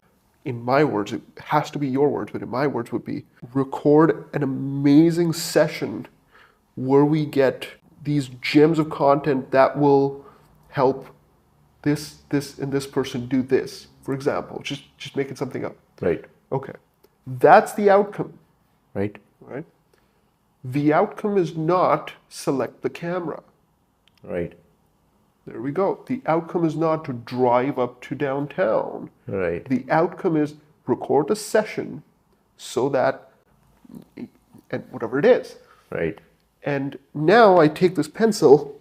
in my words, it has to be your words, but in my words would be record an amazing session where we get these gems of content that will help this and this person do this. For example, just making something up. Right. Okay. That's the outcome. Right. Right? The outcome is not select the camera. Right. There we go. The outcome is not to drive up to downtown. Right. The outcome is record a session so that, and whatever it is. Right. And now I take this pencil,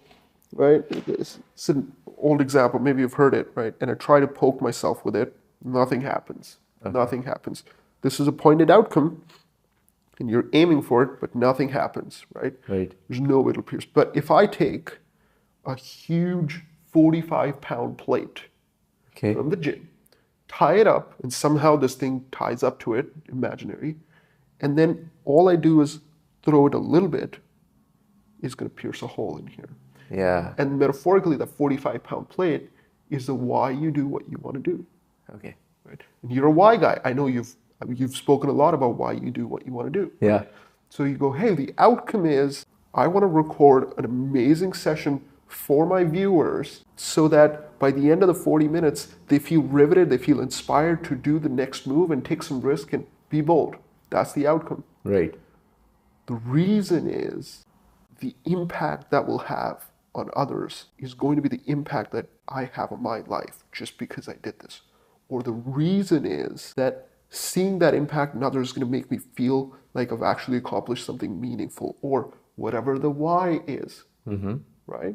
right? It's an old example, maybe you've heard it, right? And I try to poke myself with it. Nothing happens. Okay. Nothing happens. This is a pointed outcome, and you're aiming for it, but nothing happens, right? Right. There's no way to pierce. But if I take a huge 45-pound plate from the gym, tie it up, and somehow this thing ties up to it, imaginary, and then all I do is throw it a little bit, it's going to pierce a hole in here. Yeah. And metaphorically, that 45-pound plate is the why you do what you want to do. Okay. right? And you're a why guy. I know you've spoken a lot about why you do what you want to do. Yeah. So you go, hey, the outcome is I want to record an amazing session for my viewers so that by the end of the 40 minutes, they feel riveted, they feel inspired to do the next move and take some risk and be bold. That's the outcome. Right. The reason is the impact that will have on others is going to be the impact that I have on my life just because I did this. Or the reason is that seeing that impact in others is going to make me feel like I've actually accomplished something meaningful, or whatever the why is, right?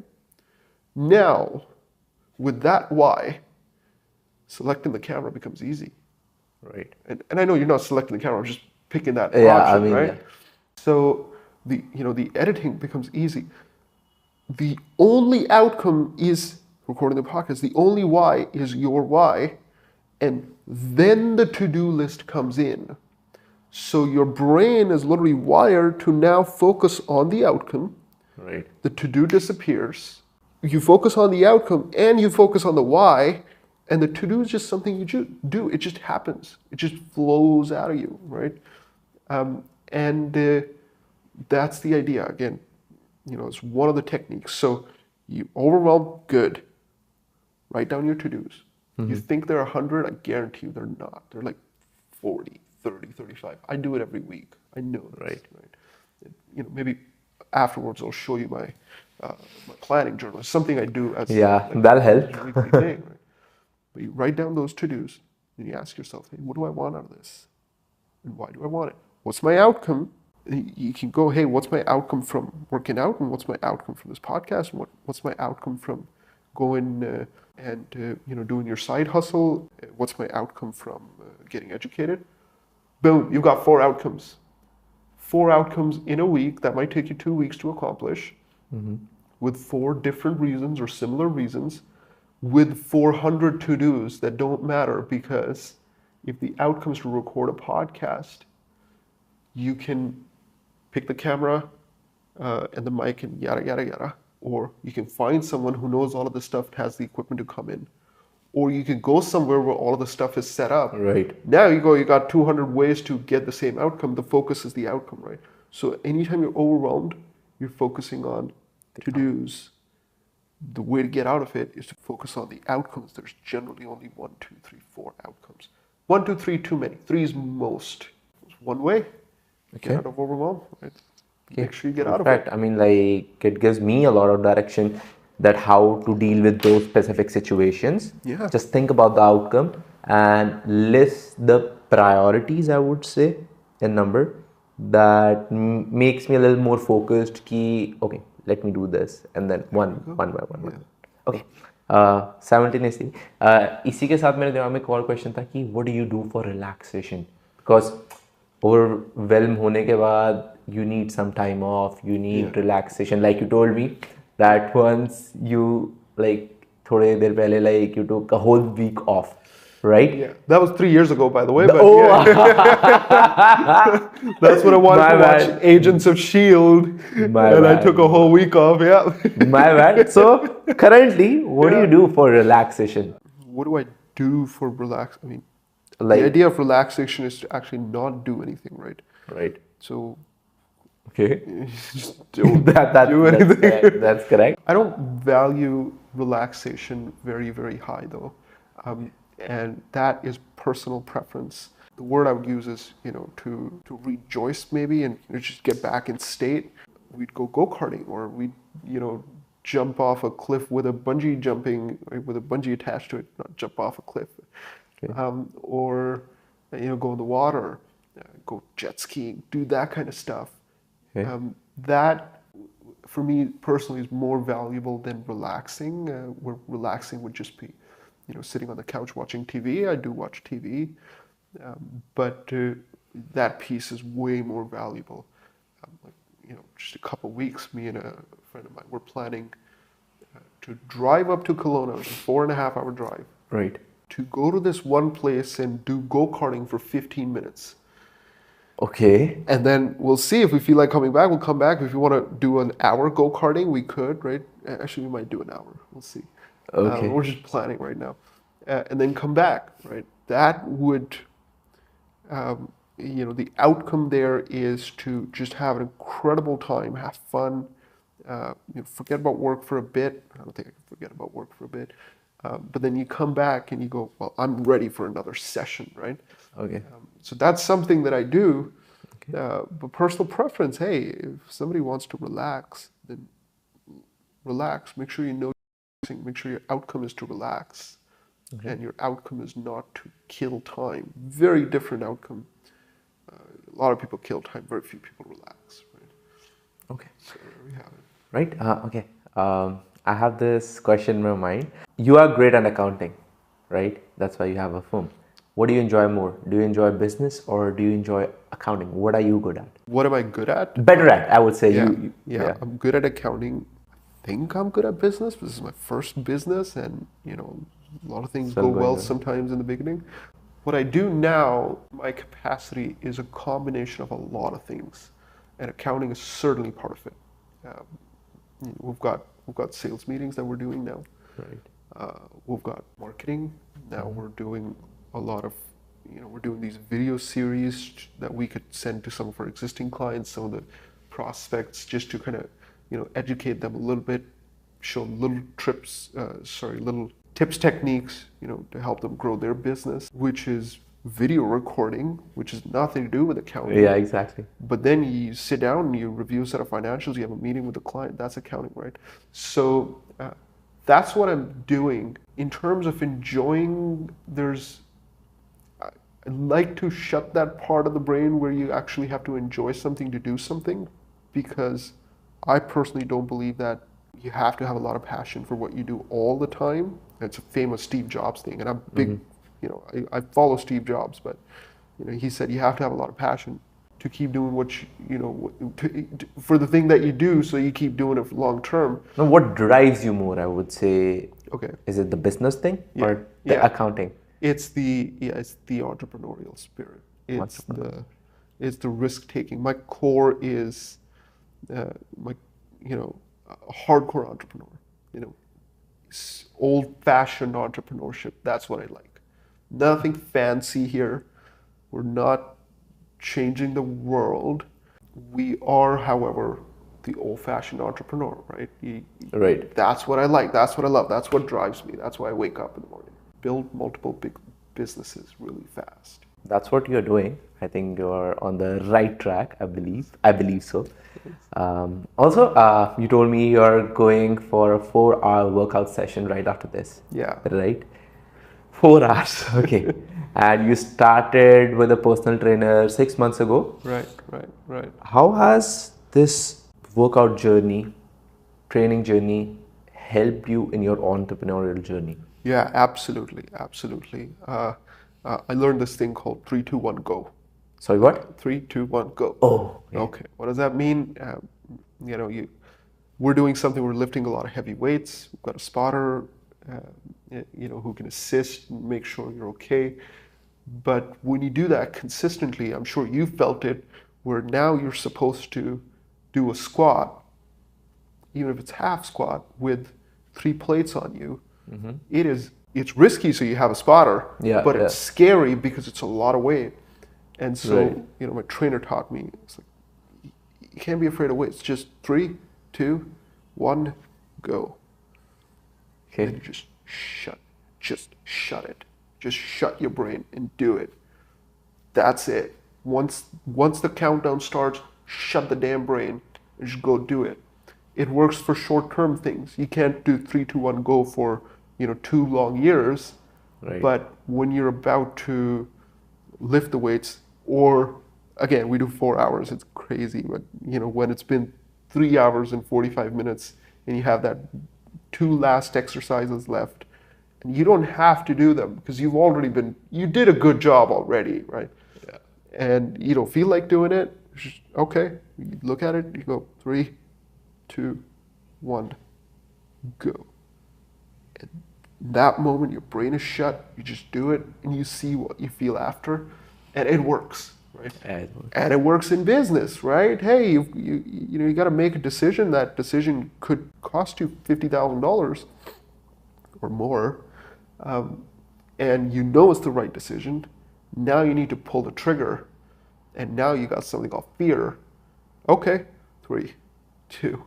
Now, with that why, selecting the camera becomes easy. Right. And I know you're not selecting the camera, I'm just picking that Yeah, option, I mean, right? yeah. So the editing becomes easy. The only outcome is recording the podcast. The only why is your why, and then the to-do list comes in. So your brain is literally wired to now focus on the outcome. Right. The to-do disappears. You focus on the outcome and you focus on the why, and the to-do is just something you do. It just happens. It just flows out of you, right? That's the idea. Again, it's one of the techniques. So you overwhelm, good. Write down your to-dos. You think they're 100, I guarantee you they're not. They're like 40, 30, 35. I do it every week. I know this, right? Maybe afterwards I'll show you my planning journal. It's something I do as That'll help. a weekly thing, right? But you write down those to-dos and you ask yourself, hey, what do I want out of this? And why do I want it? What's my outcome? You can go, hey, what's my outcome from working out? And what's my outcome from this podcast? And what's my outcome from going and doing your side hustle? What's my outcome from getting educated? Boom, you've got 4 outcomes. 4 outcomes in a week that might take you 2 weeks to accomplish, with 4 different reasons or similar reasons, with 400 to-dos that don't matter, because if the outcome is to record a podcast, you can pick the camera and the mic and yada, yada, yada. Or you can find someone who knows all of this stuff, has the equipment to come in. Or you can go somewhere where all of the stuff is set up. Right. Now you got 200 ways to get the same outcome. The focus is the outcome, right? So anytime you're overwhelmed, you're focusing on to-dos. The way to get out of it is to focus on the outcomes. There's generally only 1, 2, 3, 4 outcomes. 1, 2, 3, too many. 3 is most. It's one way. Get out of overwhelm, right? Make sure you get out of it. I mean, like, it gives me a lot of direction that how to deal with those specific situations. Yeah. Just think about the outcome and list the priorities, I would say, in number. That makes me a little more focused. Okay, let me do this, and then one by one. Okay. Simultaneously, इसी के साथ मेरे दिमाग में एक और question था कि what do you do for relaxation? Because overwhelm होने के बाद you need some time off, you need relaxation. Like you told me that once you थोड़े देर पहले you took a whole week off, right? Yeah, that was 3 years ago, by the way. That's when I wanted to watch Agents of S.H.I.E.L.D. I took a whole week off, My bad. So, currently, what do you do for relaxation? What do I do for relax? I mean, the idea of relaxation is to actually not do anything, right? Right. So, okay. Just don't do anything. That's correct. I don't value relaxation very, very high, though. And that is personal preference. The word I would use is, to rejoice maybe and just get back in state. We'd go-karting, or we'd, jump off a cliff with a bungee jumping, with a bungee attached to it, not jump off a cliff. Okay. Or, go in the water, go jet skiing, do that kind of stuff. Okay. That, for me personally, is more valuable than relaxing, where relaxing would just be sitting on the couch watching TV. I do watch TV, but that piece is way more valuable. Just a couple of weeks, me and a friend of mine were planning to drive up to Kelowna. It was a 4.5-hour drive. Right. To go to this one place and do go-karting for 15 minutes. Okay. And then we'll see if we feel like coming back. We'll come back. If you want to do an hour go-karting, we could, right? Actually, we might do an hour. We'll see. Okay. We're just planning right now. and then come back, right? That would, the outcome there is to just have an incredible time, have fun, forget about work for a bit. I don't think I can forget about work for a bit. But then you come back and you go, well, I'm ready for another session, right? Okay. So that's something that I do. Okay. But personal preference, hey, if somebody wants to relax, then relax. Make sure you know, make sure your outcome is to relax. Okay. And your outcome is not to kill time. Very different outcome. A lot of people kill time, very few people relax, right? Okay. So there we have it. Right? Okay. I have this question in my mind. You are great at accounting, right? That's why you have a firm. What do you enjoy more? Do you enjoy business or do you enjoy accounting? What are you good at? What am I good at? Better at, I would say. Yeah, Yeah. I'm good at accounting. I think I'm good at business. This is my first business, and a lot of things Still go going well on. sometimes in the beginning. What I do now, my capacity is a combination of a lot of things, and accounting is certainly part of it. Um, we've got sales meetings that we're doing now. Right. We've got marketing. Now we're doing a lot of, we're doing these video series that we could send to some of our existing clients, some of the prospects, just to kind of, educate them a little bit, show little little tips, techniques, to help them grow their business, which is video recording, which has nothing to do with accounting. Yeah, exactly. But then you sit down and you review a set of financials, you have a meeting with the client, that's accounting, right? So that's what I'm doing. In terms of enjoying, I like to shut that part of the brain where you actually have to enjoy something to do something, because I personally don't believe that you have to have a lot of passion for what you do all the time. It's a famous Steve Jobs thing, and I'm big, I follow Steve Jobs, but he said you have to have a lot of passion to keep doing what for the thing that you do, so you keep doing it for long term. Now, what drives you more, I would say? Okay. Is it the business thing Yeah. or the Yeah. accounting? It's the entrepreneurial spirit. It's the risk taking. My core is a hardcore entrepreneur. Old fashioned entrepreneurship. That's what I like. Nothing fancy here. We're not changing the world. We are, however, the old fashioned entrepreneur, right? Right. That's what I like. That's what I love. That's what drives me. That's why I wake up in the morning. Build multiple big businesses really fast. That's what you're doing. I think you're on the right track, I believe. I believe so. Also, you told me you're going for a 4-hour workout session right after this. Yeah. Right? 4 hours. Okay. And you started with a personal trainer 6 months ago. Right. How has this workout journey, training journey, helped you in your entrepreneurial journey? Yeah, absolutely. I learned this thing called 3, 2, 1, go. Sorry, what? 3, 2, 1, go. Oh, yeah. Okay. What does that mean? We're doing something. We're lifting a lot of heavy weights. We've got a spotter, who can assist and make sure you're okay. But when you do that consistently, I'm sure you've felt it, where now you're supposed to do a squat, even if it's half squat, with 3 plates on you. It's risky, so you have a spotter, but it's scary because it's a lot of weight. And so, my trainer taught me, it's like, you can't be afraid of weights. Just 3, 2, 1, go. Okay. And you just shut it. Just shut your brain and do it. That's it. Once the countdown starts, shut the damn brain and just go do it. It works for short-term things. You can't do 3, 2, 1, go for 2 long years. Right. But when you're about to lift the weights, or again, we do 4 hours. It's crazy, but when it's been 3 hours and 45 minutes, and you have that 2 last exercises left, and you don't have to do them because you did a good job already, right? Yeah. And you don't feel like doing it. Okay, you look at it, you go 3, 2, 1, go. And that moment, your brain is shut. You just do it, and you see what you feel after, and it works, right? Yeah, it works. And it works in business, right? Hey, you got to make a decision. That decision could cost you $50,000 or more. and you know it's the right decision. Now you need to pull the trigger, and now you got something called fear. Okay, 3, 2,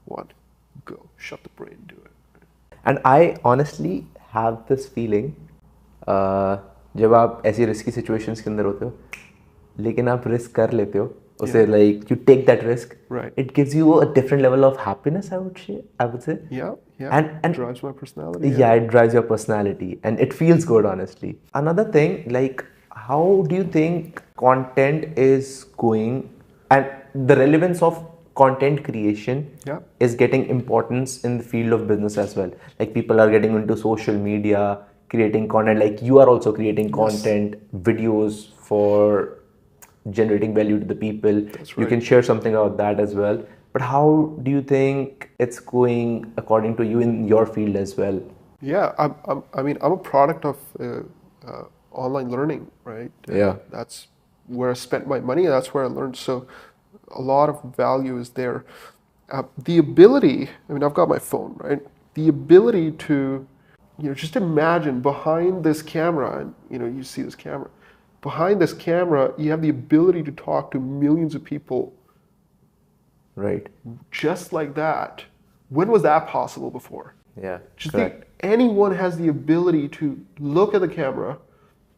1, go. Shut the brain, do it. And I honestly have this feeling, जब आप ऐसी risky situations के अंदर होते हो लेकिन आप risk कर लेते हो उसे like you take that risk, Right. it gives you a different level of happiness, I would say. Yeah, And drives my personality. yeah, it drives your personality and it feels good, honestly. Another thing, like, how do you think content is going, and the relevance of content creation Yeah. is getting importance in the field of business as well? Like, people are getting into social media, creating content. Like, you are also creating content, videos for generating value to the people. That's You right. can share something about that as well. But how do you think it's going according to you in your field as well? Yeah, I'm a product of online learning, right? Yeah. That's where I spent my money. That's where I learned. So a lot of value is there. The ability, I mean, I've got my phone, right? The ability to, just imagine behind this camera, and you see this camera. Behind this camera, you have the ability to talk to millions of people Right. just like that. When was that possible before? Yeah. Just Correct. anyone has the ability to look at the camera,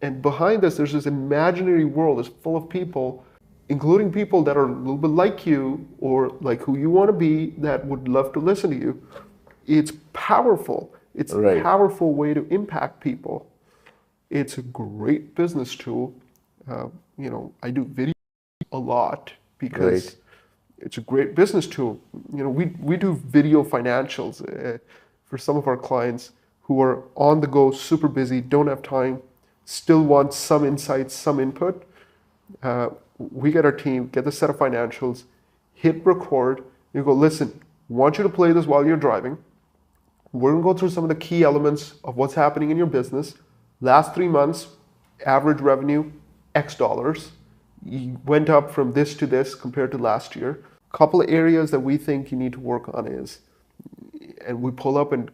and behind us, there's this imaginary world that's full of people, including people that are a little bit like you or like who you want to be, that would love to listen to you. It's powerful. It's Right. a powerful way to impact people. It's a great business tool. I do video a lot because Right. it's a great business tool. We do video financials for some of our clients who are on the go, super busy, don't have time, still want some insights, some input. We get our team, get the set of financials, hit record. You go, listen, want you to play this while you're driving. We're going to go through some of the key elements of what's happening in your business. Last 3 months, average revenue, X dollars. You went up from this to this compared to last year. Couple of areas that we think you need to work on is, and we pull up and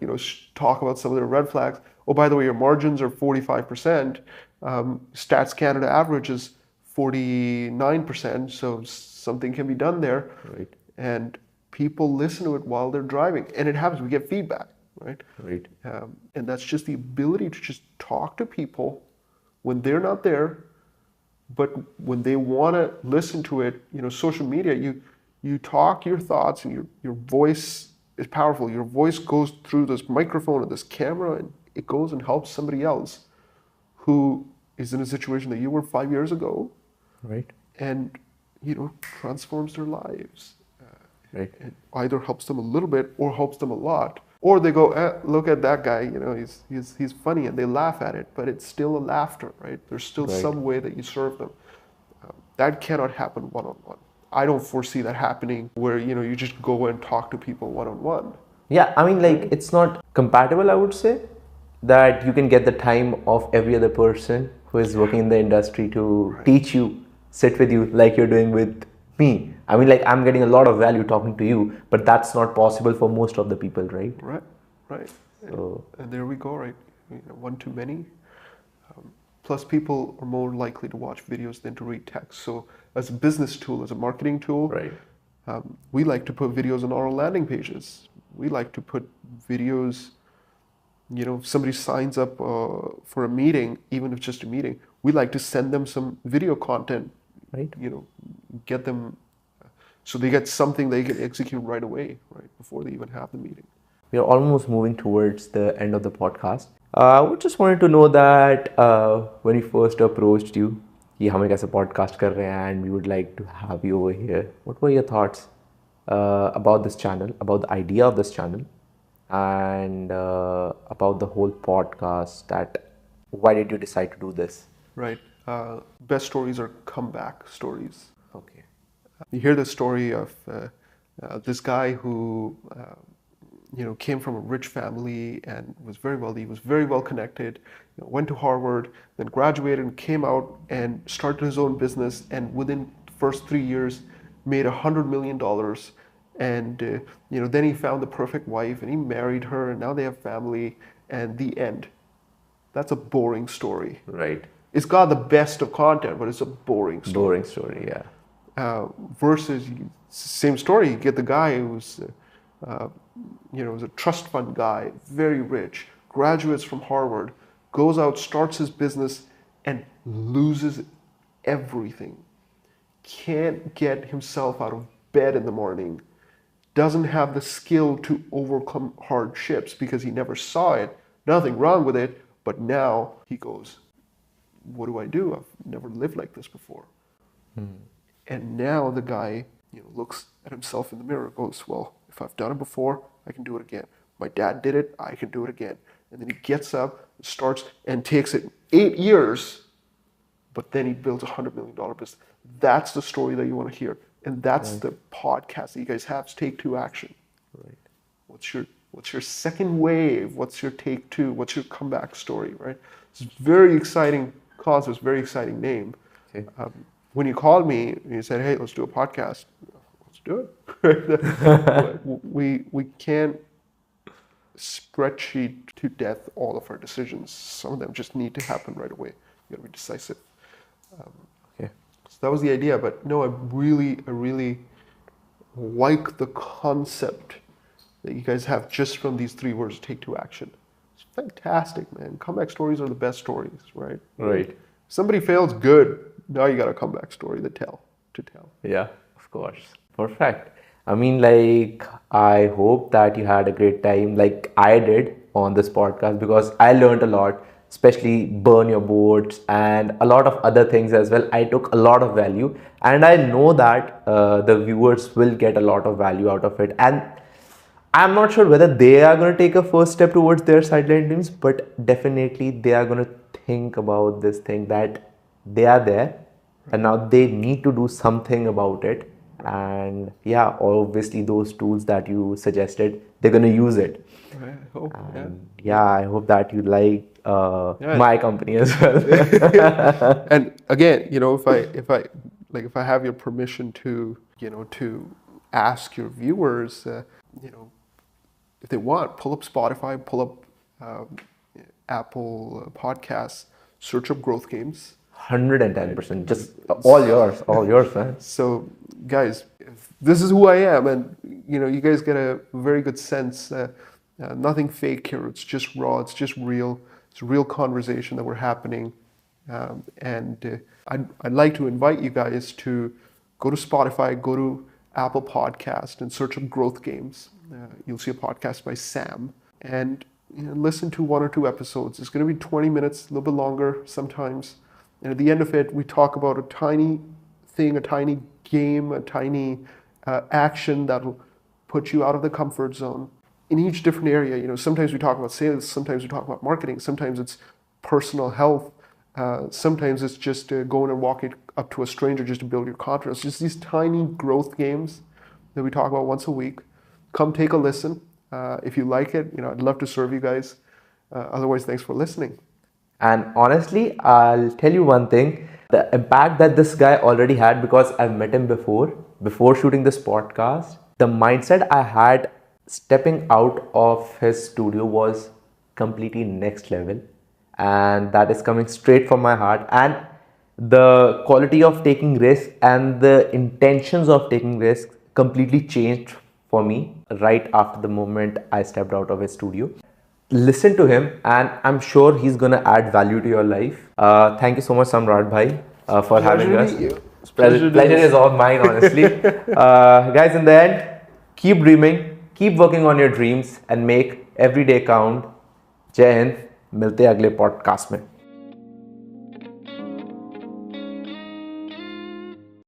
talk about some of the red flags. Oh, by the way, your margins are 45%. Stats Canada average is 49%. So something can be done there. Right. And people listen to it while they're driving, and it happens. We get feedback, right? Right. And that's just the ability to just talk to people when they're not there, but when they want to listen to it. Social media, you talk your thoughts, and your voice is powerful. Your voice goes through this microphone and this camera, and it goes and helps somebody else who is in a situation that you were 5 years ago, Right. and transforms their lives. Right. It either helps them a little bit or helps them a lot. Or they go, look at that guy, he's funny, and they laugh at it, but it's still a laughter, right? There's still Right. some way that you serve them. That cannot happen one-on-one. I don't foresee that happening where, you just go and talk to people one-on-one. Yeah, I mean, like, it's not compatible, I would say, that you can get the time of every other person who is working in the industry to teach you, sit with you like you're doing with me. I mean, like, I'm getting a lot of value talking to you, but that's not possible for most of the people, right? Right. So, And there we go, right? One too many. Plus, people are more likely to watch videos than to read text. So, as a business tool, as a marketing tool, right. We like to put videos on our landing pages. We like to put videos. If somebody signs up for a meeting, even if it's just a meeting, we like to send them some video content. Right. Get them so they get something they can execute right away, right before they even have the meeting. We are almost moving towards the end of the podcast. We just wanted to know that when we first approached you, कि हमें कैसे podcast कर रहे हैं and we would like to have you over here. What were your thoughts about this channel, about the idea of this channel, and about the whole podcast? That why did you decide to do this? Right. Best stories are comeback stories. Okay. You hear the story of this guy who came from a rich family and was very wealthy, was very well connected, went to Harvard, then graduated and came out and started his own business, and within the first 3 years made $100 million. And then he found the perfect wife and he married her, and now they have family, and the end. that's a boring story. Right. It's got the best of content, but it's a boring story. Boring story, yeah. Versus same story, you get the guy who's was a trust fund guy, very rich, graduates from Harvard, goes out, starts his business, and loses everything. Can't get himself out of bed in the morning. Doesn't have the skill to overcome hardships because he never saw it. Nothing wrong with it, but now he goes, what do I do? I've never lived like this before. And now the guy, looks at himself in the mirror and goes, well, if I've done it before, I can do it again. My dad did it, I can do it again. And then he gets up, starts, and takes it 8 years, but then he builds $100 million business. That's the story that you want to hear. And that's the podcast that you guys have, Take Two Action. Right. What's your second wave? What's your take two? What's your comeback story, right? It's very exciting cause, it's a very exciting name. Okay. When you called me, you said, hey, let's do a podcast. Let's do it. we can't spreadsheet to death all of our decisions. Some of them just need to happen right away. You gotta be decisive. Okay. So that was the idea, but no, I really like the concept that you guys have just from these 3 words, Take Two Action. It's fantastic, man. Comeback stories are the best stories, right? Right. Somebody fails, good. Now you got a comeback story to tell. Yeah, of course. Perfect. I mean, like, I hope that you had a great time like I did on this podcast, because I learned a lot, especially burn your boats and a lot of other things as well. I took a lot of value, and I know that the viewers will get a lot of value out of it. And I'm not sure whether they are going to take a first step towards their sideline dreams, but definitely they are going to think about this thing that they are there and now they need to do something about it. And yeah, obviously those tools that you suggested, they're going to use it. I hope, And yeah, I hope that you like my company as well. And again, if I have your permission to ask your viewers, if they want, pull up Spotify, pull up Apple Podcasts, search up Growth Games. 110%, just all yours, man. So, guys, this is who I am, and you guys get a very good sense. Nothing fake here. It's just raw. It's just real. It's a real conversation that we're happening, and I'd like to invite you guys to go to Spotify, go to Apple Podcast, and search up Growth Games. You'll see a podcast by Sam, and listen to 1 or 2 episodes. It's going to be 20 minutes, a little bit longer sometimes. And at the end of it, we talk about a tiny thing, a tiny game, a tiny action that will put you out of the comfort zone. In each different area, sometimes we talk about sales, sometimes we talk about marketing, sometimes it's personal health, sometimes it's just going and walking up to a stranger just to build your confidence. Just these tiny growth games that we talk about once a week. Come take a listen. If you like it, I'd love to serve you guys. Otherwise, thanks for listening. And honestly, I'll tell you one thing, the impact that this guy already had, because I've met him before shooting this podcast, the mindset I had stepping out of his studio was completely next level. And that is coming straight from my heart. And the quality of taking risks and the intentions of taking risks completely changed for me right after the moment I stepped out of his studio. Listen to him, and I'm sure he's gonna add value to your life. Thank you so much, Samrat Bhai, for having us. Pleasure is all mine, honestly. Guys, in the end, keep dreaming, keep working on your dreams, and make every day count. Jai Hind. मिलते हैं अगले podcast में.